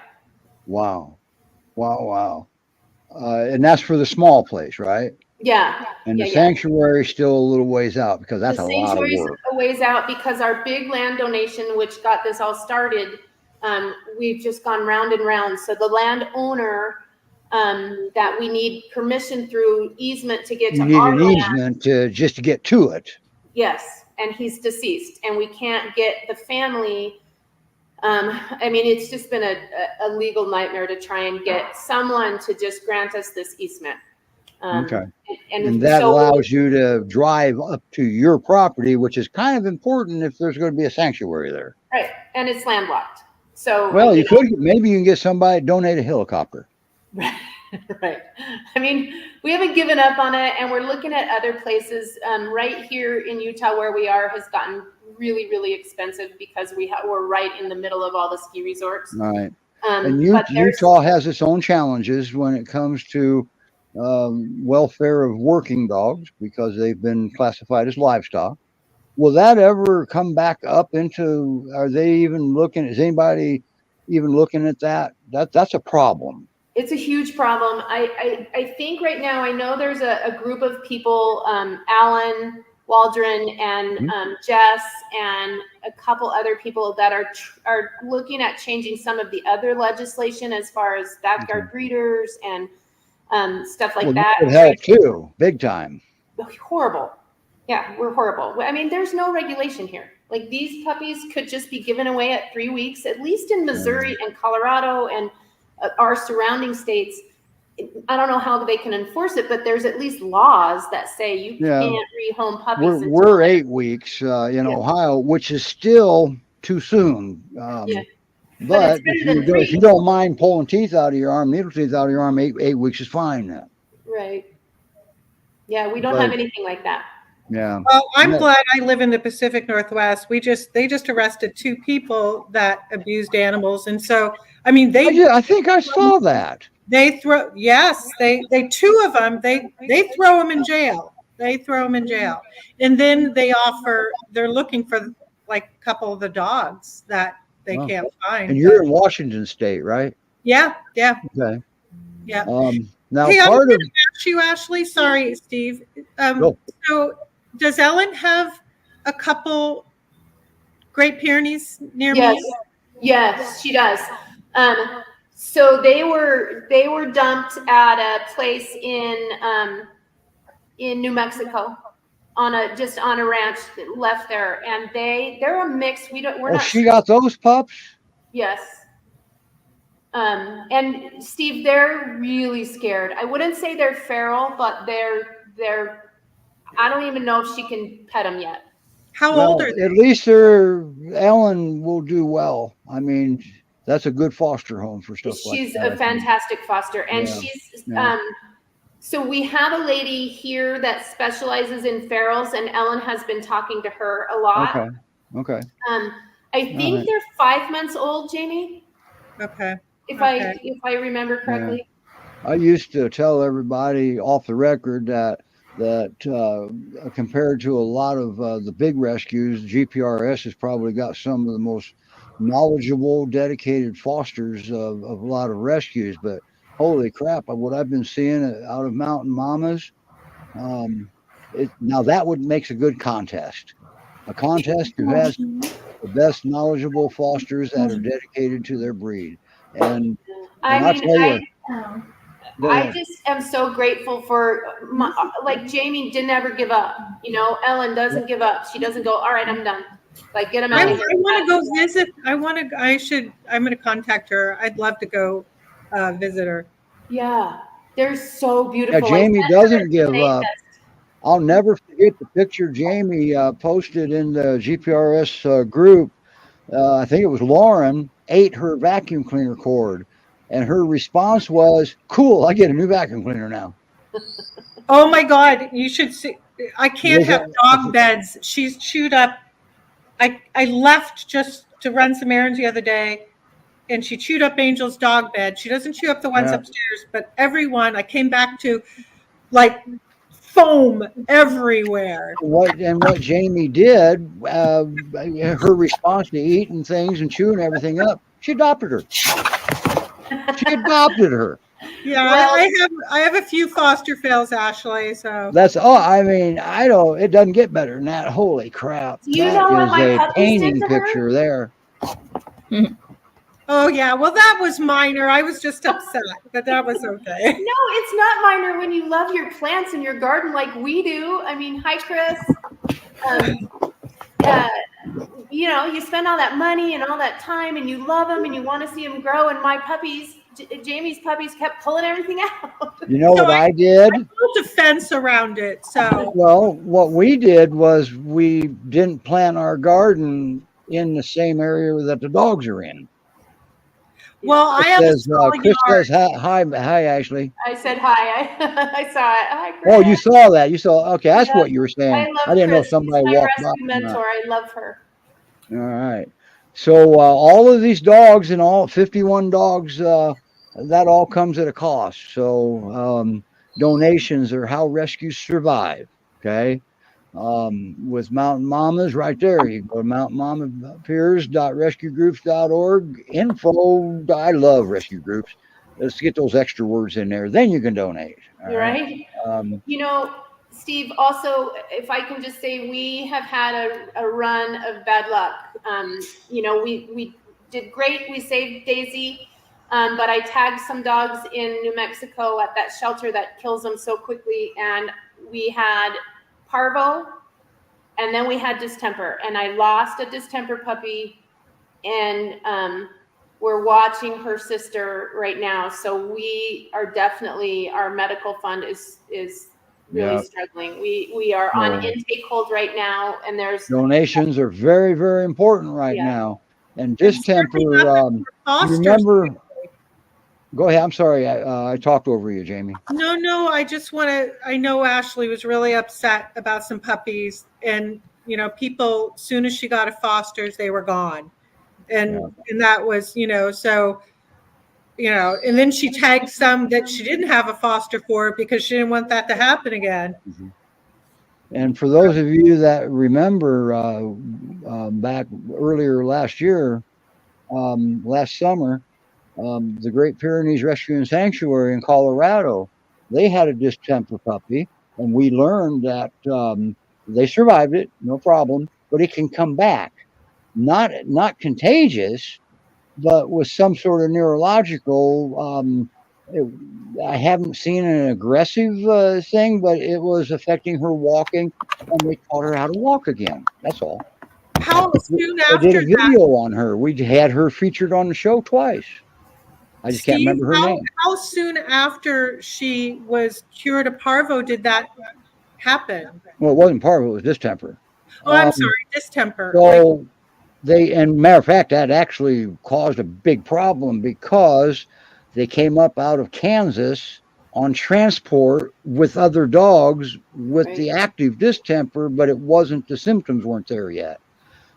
Wow. And that's for the small place, right? Yeah. And the sanctuary is still a little ways out because that's a lot of work. The sanctuary is a ways out because our big land donation, which got this all started, we've just gone round and round. So the landowner that we need permission through easement to get to our land. You need an easement just to get to it. Yes, and he's deceased, and we can't get the family. I mean, it's just been a legal nightmare to try and get someone to just grant us this easement. Okay. And that allows you to drive up to your property, which is kind of important if there's going to be a sanctuary there. Right. And it's landlocked. So, well, maybe you can get somebody to donate a helicopter. Right. I mean, we haven't given up on it, and we're looking at other places. Right here in Utah where we are has gotten really, really expensive because we're right in the middle of all the ski resorts. Right. And Utah has its own challenges when it comes to welfare of working dogs because they've been classified as livestock. Will that ever come back up into? Are they even looking? Is anybody even looking at that? That's a problem. It's a huge problem. I think right now, I know there's a group of people, Alan Waldron and Jess and a couple other people that are looking at changing some of the other legislation as far as backyard breeders and stuff like that. That would help too, big time. Horrible. Yeah, we're horrible. I mean, there's no regulation here. Like, these puppies could just be given away at 3 weeks, at least in Missouri and Colorado and our surrounding states. I don't know how they can enforce it, but there's at least laws that say you can't rehome puppies. We're 8 weeks in Ohio, which is still too soon. But if you don't mind pulling teeth out of your arm, needle teeth out of your arm, 8 weeks is fine now. Right. Yeah, we don't have anything like that. Yeah. Well, I'm glad I live in the Pacific Northwest. They just arrested 2 people that abused animals, and so I mean I think I saw that. They 2 of them they throw them in jail. They throw them in jail, and then they're looking for like a couple of the dogs that they can't find. And you're in Washington State, right? Yeah. Okay. Yeah. Now hey, part I'm ask you, Ashley. Sorry, Steve. So does Ellen have a couple Great Pyrenees near me? Yes, she does. So they were dumped at a place in New Mexico on a ranch that left there, and they're a mix. We're not. She got those pups? Yes. And Steve, they're really scared. I wouldn't say they're feral, but they're I don't even know if she can pet them yet. How old are they? At least Ellen will do well. I mean, that's a good foster home for stuff like that. She's a fantastic foster. And so we have a lady here that specializes in ferals, and Ellen has been talking to her a lot. Okay. I think they're 5 months old, Jamie. Okay. if Okay. I remember correctly. I used to tell everybody off the record that compared to a lot of the big rescues, GPRS has probably got some of the most knowledgeable, dedicated fosters of a lot of rescues. But holy crap, what I've been seeing out of Mountain Mamas, now that would makes a good contest. A contest who has the best knowledgeable fosters that are dedicated to their breed. And I I'll mean, tell you, go I ahead. just am so grateful for like Jamie didn't ever give up. You know, Ellen doesn't give up. She doesn't go, all right, I'm done. Like, get him out I of here. want to go visit. I'm going to contact her. I'd love to go visit her. Yeah, they're so Yeah, beautiful. Jamie doesn't give up. I'll never forget the picture Jamie posted in the GPRS group. I think it was Lauren ate her vacuum cleaner cord, and her response was, "Cool, I get a new vacuum cleaner now." Oh my God, you should see. I can't Was have that- dog beds. She's chewed up. I left just to run some errands the other day, and she chewed up Angel's dog bed. She doesn't chew up the ones Yeah. upstairs, but everyone I came back to, like foam everywhere. What Jamie did, her response to eating things and chewing everything up, she adopted her. She adopted her. Yeah, Well- I have a few foster fails, Ashley. So That's all. I mean, I don't. It doesn't get better than that. Holy crap! You That know what is my a puppies painting did to her? picture there. oh yeah, well that was minor. I was just upset, but that was okay. No, it's not minor when you love your plants in your garden like we do. I mean, hi, Chris. You know, you spend all that money and all that time and you love them and you want to see them grow. And my puppies, Jamie's puppies kept pulling everything out. You know So what I did? Built a fence around it, so Well, what we did was we didn't plant our garden in the same area that the dogs are in. well I have a Says, small Chris yard. says, hi, Ashley. I said hi. I saw it. Hi, Chris. Oh, you saw that. You saw. Okay, that's Yeah, what you were saying. I love I didn't know Chris. if somebody She's my walked by. rescue mentor. I love her. All right. So all of these dogs and all 51 dogs, that all comes at a cost. So donations are how rescues survive. Okay. With Mountain Mamas right there. You go to Mountain Mama Pyrs.rescuegroups.org info. I love rescue groups. Let's get those extra words in there. Then you can donate. All You're right. You know, Steve, also, if I can just say, we have had a run of bad luck. You know, we did great. We saved Daisy, but I tagged some dogs in New Mexico at that shelter that kills them so quickly. And we had parvo, and then we had distemper. And I lost a distemper puppy, and we're watching her sister right now. So we are definitely, our medical fund is really struggling. We are on intake hold right now, and there's donations are very, very important right now. And distemper, Fosters. remember, go ahead. I'm sorry. I talked over you, Jamie. No, I just want to, I know Ashley was really upset about some puppies, and, you know, people, soon as she got a fosters, they were gone. And that was, you know, so, you know, and then she tagged some that she didn't have a foster for because she didn't want that to happen again. Mm-hmm. And for those of you that remember back earlier last year, last summer, the Great Pyrenees Rescue and Sanctuary in Colorado, they had a distemper puppy, and we learned that they survived it, no problem, but it can come back. Not contagious, but with some sort of neurological. I haven't seen an aggressive thing, but it was affecting her walking, and we taught her how to walk again. That's all. How soon I after did a that? video on her. We had her featured on the show twice. I just can't remember her name. How soon after she was cured of parvo did that happen? Well, it wasn't parvo, it was distemper. Oh, I'm sorry, distemper. So and matter of fact, that actually caused a big problem because they came up out of Kansas on transport with other dogs with the active distemper, but it wasn't, the symptoms weren't there yet.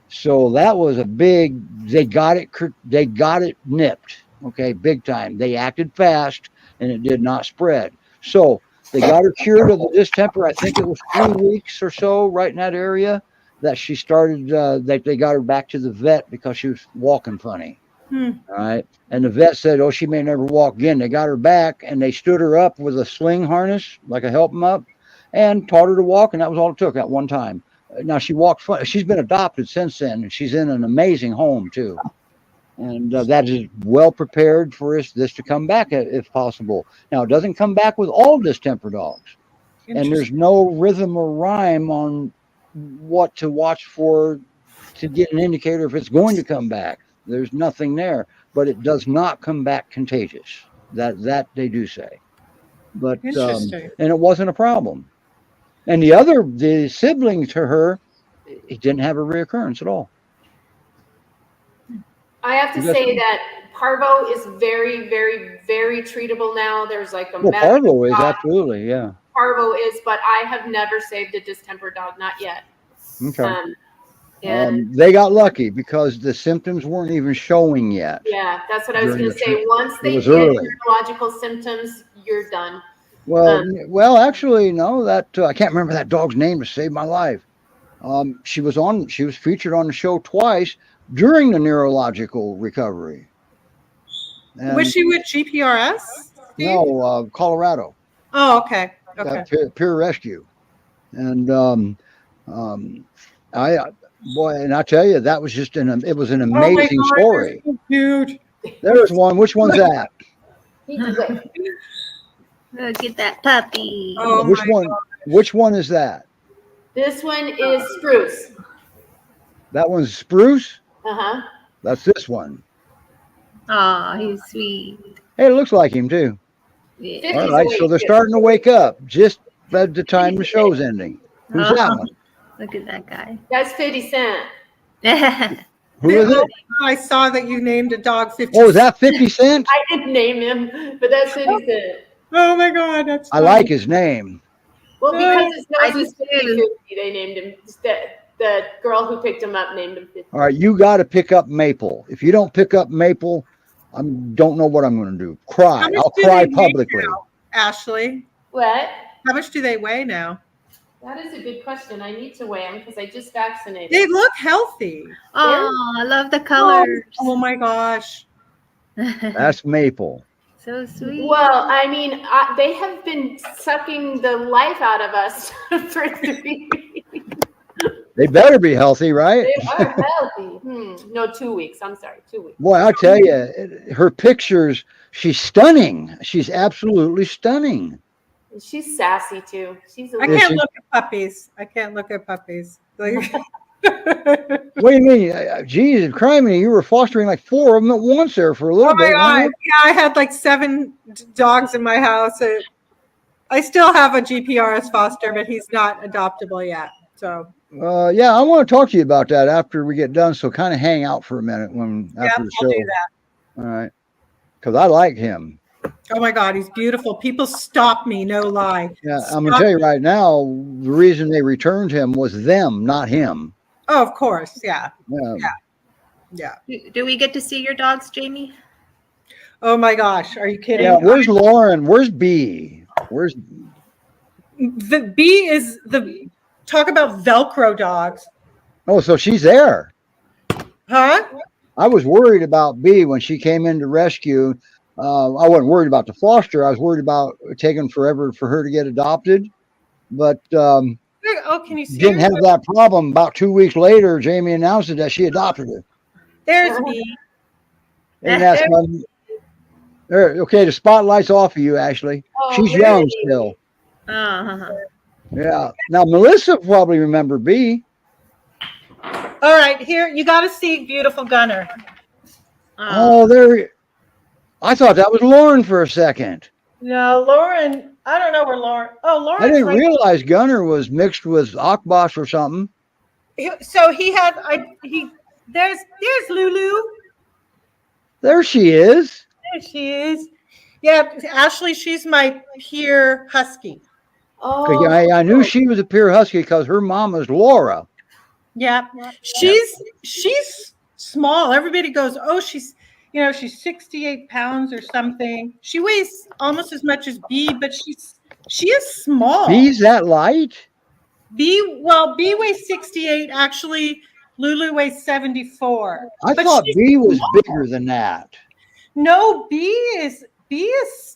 So that was a big, they got it nipped. Okay, big time. They acted fast and it did not spread. So they got her cured of the distemper. I think it was 3 weeks or so, right in that area, that she started, that they got her back to the vet because she was walking funny. Hmm. All right. And the vet said, oh, she may never walk again. They got her back and they stood her up with a sling harness, like a help 'em up, and taught her to walk. And that was all it took at one time. Now she walked funny. She's been adopted since then, and she's in an amazing home, too. And that is well prepared for this to come back if possible. Now, it doesn't come back with all distemper dogs. And there's no rhythm or rhyme on what to watch for to get an indicator if it's going to come back. There's nothing there, but it does not come back contagious. That they do say. But Interesting. and it wasn't a problem. And the sibling to her, it didn't have a reoccurrence at all. I have to say that Parvo is very, very, very treatable now. There's like a Parvo is absolutely, yeah. Parvo is, but I have never saved a distemper dog, not yet. Okay. And they got lucky because the symptoms weren't even showing yet. yeah, that's what I was going to say. Once they get early. neurological symptoms, you're done. Well, actually, no. That I can't remember that dog's name to save my life. She was featured on the show twice during the neurological recovery. And was she with GPRS? Steve? No, Colorado. Oh, okay. Okay. Peer rescue, and and I tell you, that was just it was an amazing story. So cute. There's one. Which one's that? Look at that puppy. Oh, which one? God. Which one is that? This one is Spruce. That one's Spruce. Uh-huh. That's this one. Oh, he's sweet. Hey, it looks like him too. Yeah. All right, so they're starting to wake up just at the time the show's ending. Who's that one? Look at that guy. That's 50 Cent. Who is it? I saw that you named a dog 50 Oh, is that 50 Cent? I didn't name him, but that's 50 Cent. Oh my God, that's I like his name. Well, because his nose is I do 50-50, they named him. The girl who picked him up named him 50. All right, you got to pick up Maple. If you don't pick up Maple, I don't know what I'm going to do. Cry. I'll cry publicly. Now, Ashley, What? how much do they weigh now? That is a good question. I need to weigh them because I just vaccinated. They look healthy. Oh, I love the colors. Oh my gosh. That's Maple. So sweet. Well, I mean, they have been sucking the life out of us for 3 weeks. They better be healthy, right? They are healthy. No, 2 weeks. I'm sorry, 2 weeks. Boy, I'll tell you, her pictures, she's stunning. She's absolutely stunning. She's sassy too. I can't look at puppies. I can't look at puppies. Like, what do you mean? Jesus, criminy, you were fostering like 4 of them at once there for a little bit. Yeah, I had like 7 dogs in my house. I still have a GPRS foster, but he's not adoptable yet. So. Yeah, I want to talk to you about that after we get done. So kind of hang out for a minute after the show. I'll do that. All right, because I like him. Oh my God, he's beautiful. People stop me, no lie. Yeah, I'm gonna tell you right now, the reason they returned him was them, not him. Oh, of course, yeah. Do we get to see your dogs, Jamie? Oh my gosh, are you kidding? Yeah, where's Lauren? Where's B? Where's the B? Is the talk about Velcro dogs? Oh, so she's there. Huh? I was worried about B when she came in to rescue. I wasn't worried about the foster. I was worried about it taking forever for her to get adopted. But Oh, can you see? didn't have that problem. About 2 weeks later, Jamie announced that she adopted her. There's B. And that's there. Okay, the spotlight's off of you, Ashley. She's young still. Yeah. Now Melissa probably remember B. All right, here you got to see beautiful Gunner. Oh, there. I thought that was Lauren for a second. No, Lauren. I don't know where Lauren. Oh, Lauren. I didn't realize Gunner was mixed with Akbas or something. So he had. There's Lulu. There she is. There she is. Yeah, Ashley. She's my peer husky. Oh, I knew she was a pure husky because her mom is Laura. Yeah, she's small. Everybody goes, oh, she's. she's 68 pounds or something. She weighs almost as much as B, but she is small. B's that light? B weighs 68. Actually, Lulu weighs 74. I thought B was bigger than that. No, B is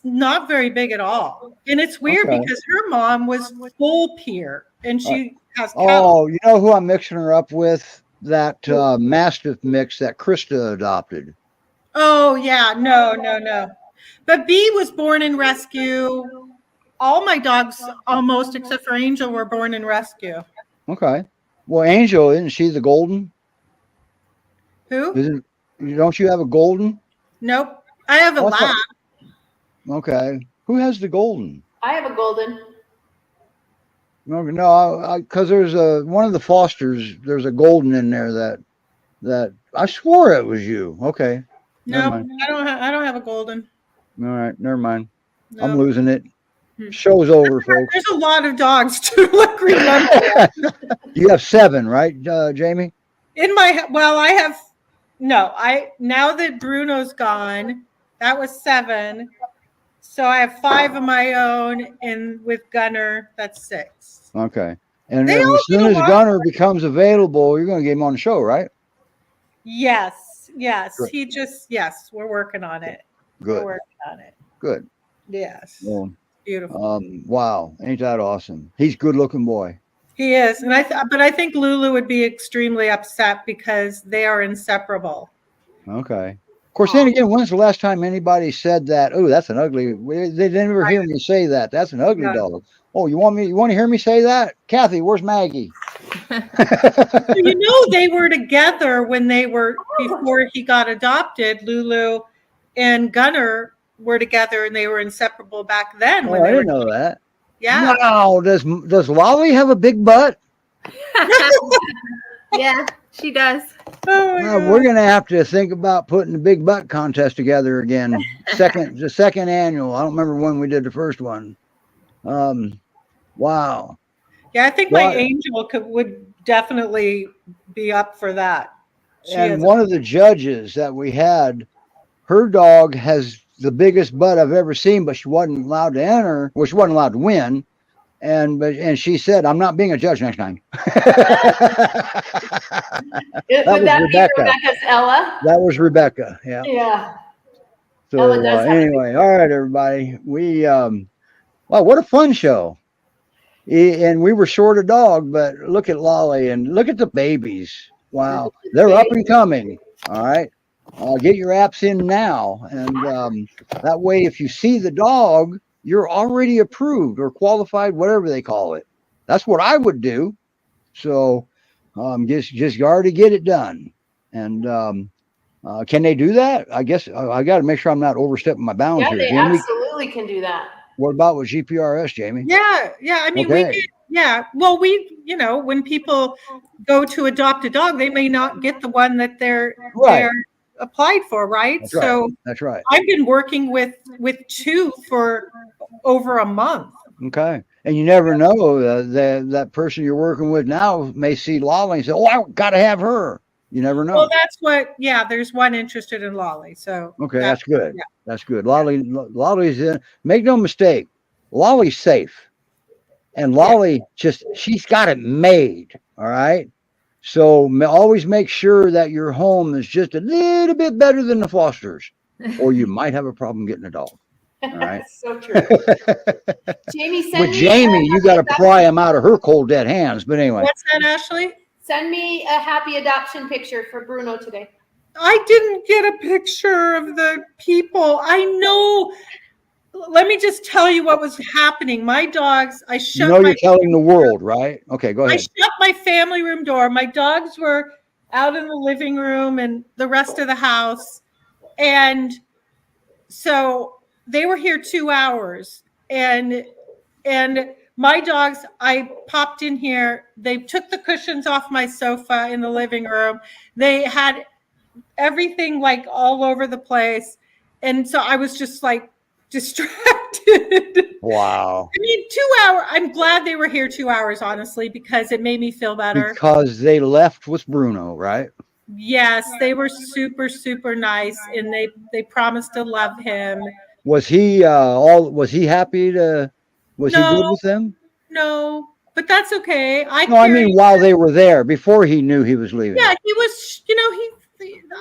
not very big at all. And it's weird because her mom was full Pyr and she has cattle. Oh, you know who I'm mixing her up with? That Mastiff mix that Krista adopted. Oh, yeah. No. But B was born in rescue. All my dogs, almost except for Angel, were born in rescue. Okay. Well, Angel, isn't she the golden? Who? Don't you have a golden? Nope. I have a lab. Okay. Who has the golden? I have a golden. No, because there's one of the Fosters. There's a golden in there that I swore it was you. Okay. No, I don't have a golden. All right, never mind. No. I'm losing it. Show's over, folks. There's a lot of dogs to look. Remember, you have 7, right, Jamie? Now that Bruno's gone, that was 7. So I have 5 of my own, and with Gunner, that's 6. Okay. And as soon as Gunner becomes available, you're going to get him on the show, right? Yes. Good. We're working on it. Good. We're working on it. Good. Yes. Well, beautiful. Wow. Ain't that awesome? He's a good looking boy. He is. And I think Lulu would be extremely upset because they are inseparable. Okay. Of course, then again, when's the last time anybody said that? Oh, that's an ugly. They never hear me say that. That's an ugly dog. Oh, you want to hear me say that? Kathy, where's Maggie? They were together before he got adopted. Lulu and Gunner were together and they were inseparable back then. Oh, I didn't know that. Yeah. Wow. Does Lolly have a big butt? Yeah, she does. We're going to have to think about putting the big butt contest together again. The second annual. I don't remember when we did the first one. Wow. Yeah, I think my Angel would definitely be up for that. And one of the judges that we had, her dog has the biggest butt I've ever seen, but she wasn't allowed to enter, well, she wasn't allowed to win. And she said, "I'm not being a judge next time." Would that be Rebecca's Ella? That was Rebecca. Yeah. Yeah. So anyway, all right, everybody. We wow, what a fun show. And we were short a dog, but look at Lolly and look at the babies. Wow, they're up and coming. All right. Get your apps in now, and that way, if you see the dog, you're already approved or qualified, whatever they call it. That's what I would do. So just already get it done. And can they do that? I guess I got to make sure I'm not overstepping my bounds here. They Jamie, absolutely can do that. what about with GPRS, Jamie? Yeah. I mean, we did. Yeah. Well, when people go to adopt a dog, they may not get the one that they're applied for, right? That's right. I've been working with 2 for over a month. Okay. And you never know, that person you're working with now may see Lolly and say, "Oh, I got to have her." You never know. Well, that's what. Yeah, there's one interested in Lolly. So okay, that's good. Yeah. That's good. Lolly's in. Make no mistake, Lolly's safe, and Lolly she's got it made. All right. So always make sure that your home is just a little bit better than the Fosters, or you might have a problem getting a dog. All right. So true. Jamie, with Jamie, you got to pry him out of her cold dead hands. But anyway. What's that, Ashley? Send me a happy adoption picture for Bruno today. I didn't get a picture of the people. I know. Let me just tell you what was happening. My dogs, you're telling the world, right? Okay, go ahead. I shut my family room door. My dogs were out in the living room and the rest of the house. And so they were here 2 hours. And my dogs, I popped in here. They took the cushions off my sofa in the living room. They had everything like all over the place. And so I was just like, distracted. Wow. I mean, 2 hours. I'm glad they were here 2 hours, honestly, because it made me feel better. Because they left with Bruno, right? Yes, they were super, super nice, and they promised to love him. Was he was he happy to, was he good No, with them? no, but that's okay. I No, I carried. mean while they were there, before he knew he was leaving. Yeah, he was.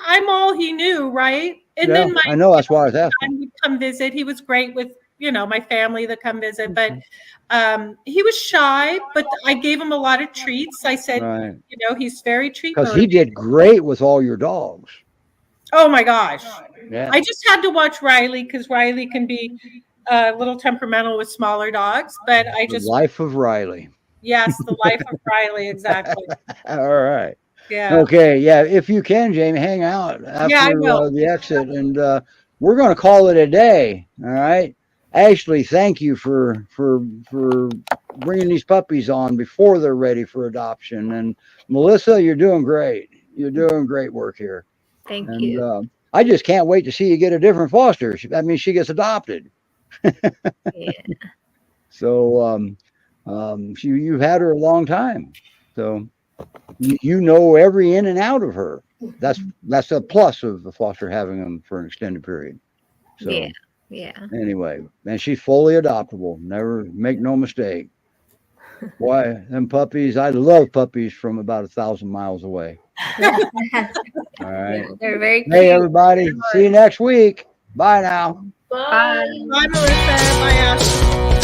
I'm all he knew, right? And Yeah, then my I know, that's why I was asking. son would come visit. He was great with my family that come visit, but he was shy. But I gave him a lot of treats. I said, Right. he's very treat Because he motivated. did great with all your dogs. Oh my gosh. Yeah. I just had to watch Riley because Riley can be a little temperamental with smaller dogs, but I The just, life of Riley. yes, the life of Riley, exactly. All right. Yeah. Okay. Yeah. If you can, Jamie, hang out after Yeah, I will. the exit, and we're going to call it a day. All right. Ashley, thank you for bringing these puppies on before they're ready for adoption. And Melissa, you're doing great. You're doing great work here. Thank And you. I just can't wait to see you get a different foster. That means she gets adopted. Yeah. So you've had her a long time. So you know every in and out of her. That's a plus of the foster having them for an extended period. So Yeah. anyway, and she's fully adoptable. Never make no mistake. Why them puppies? I love puppies from about 1,000 miles away. All right. Yeah, they're very cute. Hey everybody, see you next week. Bye now. Bye. Bye, Melissa. Bye, Ashley.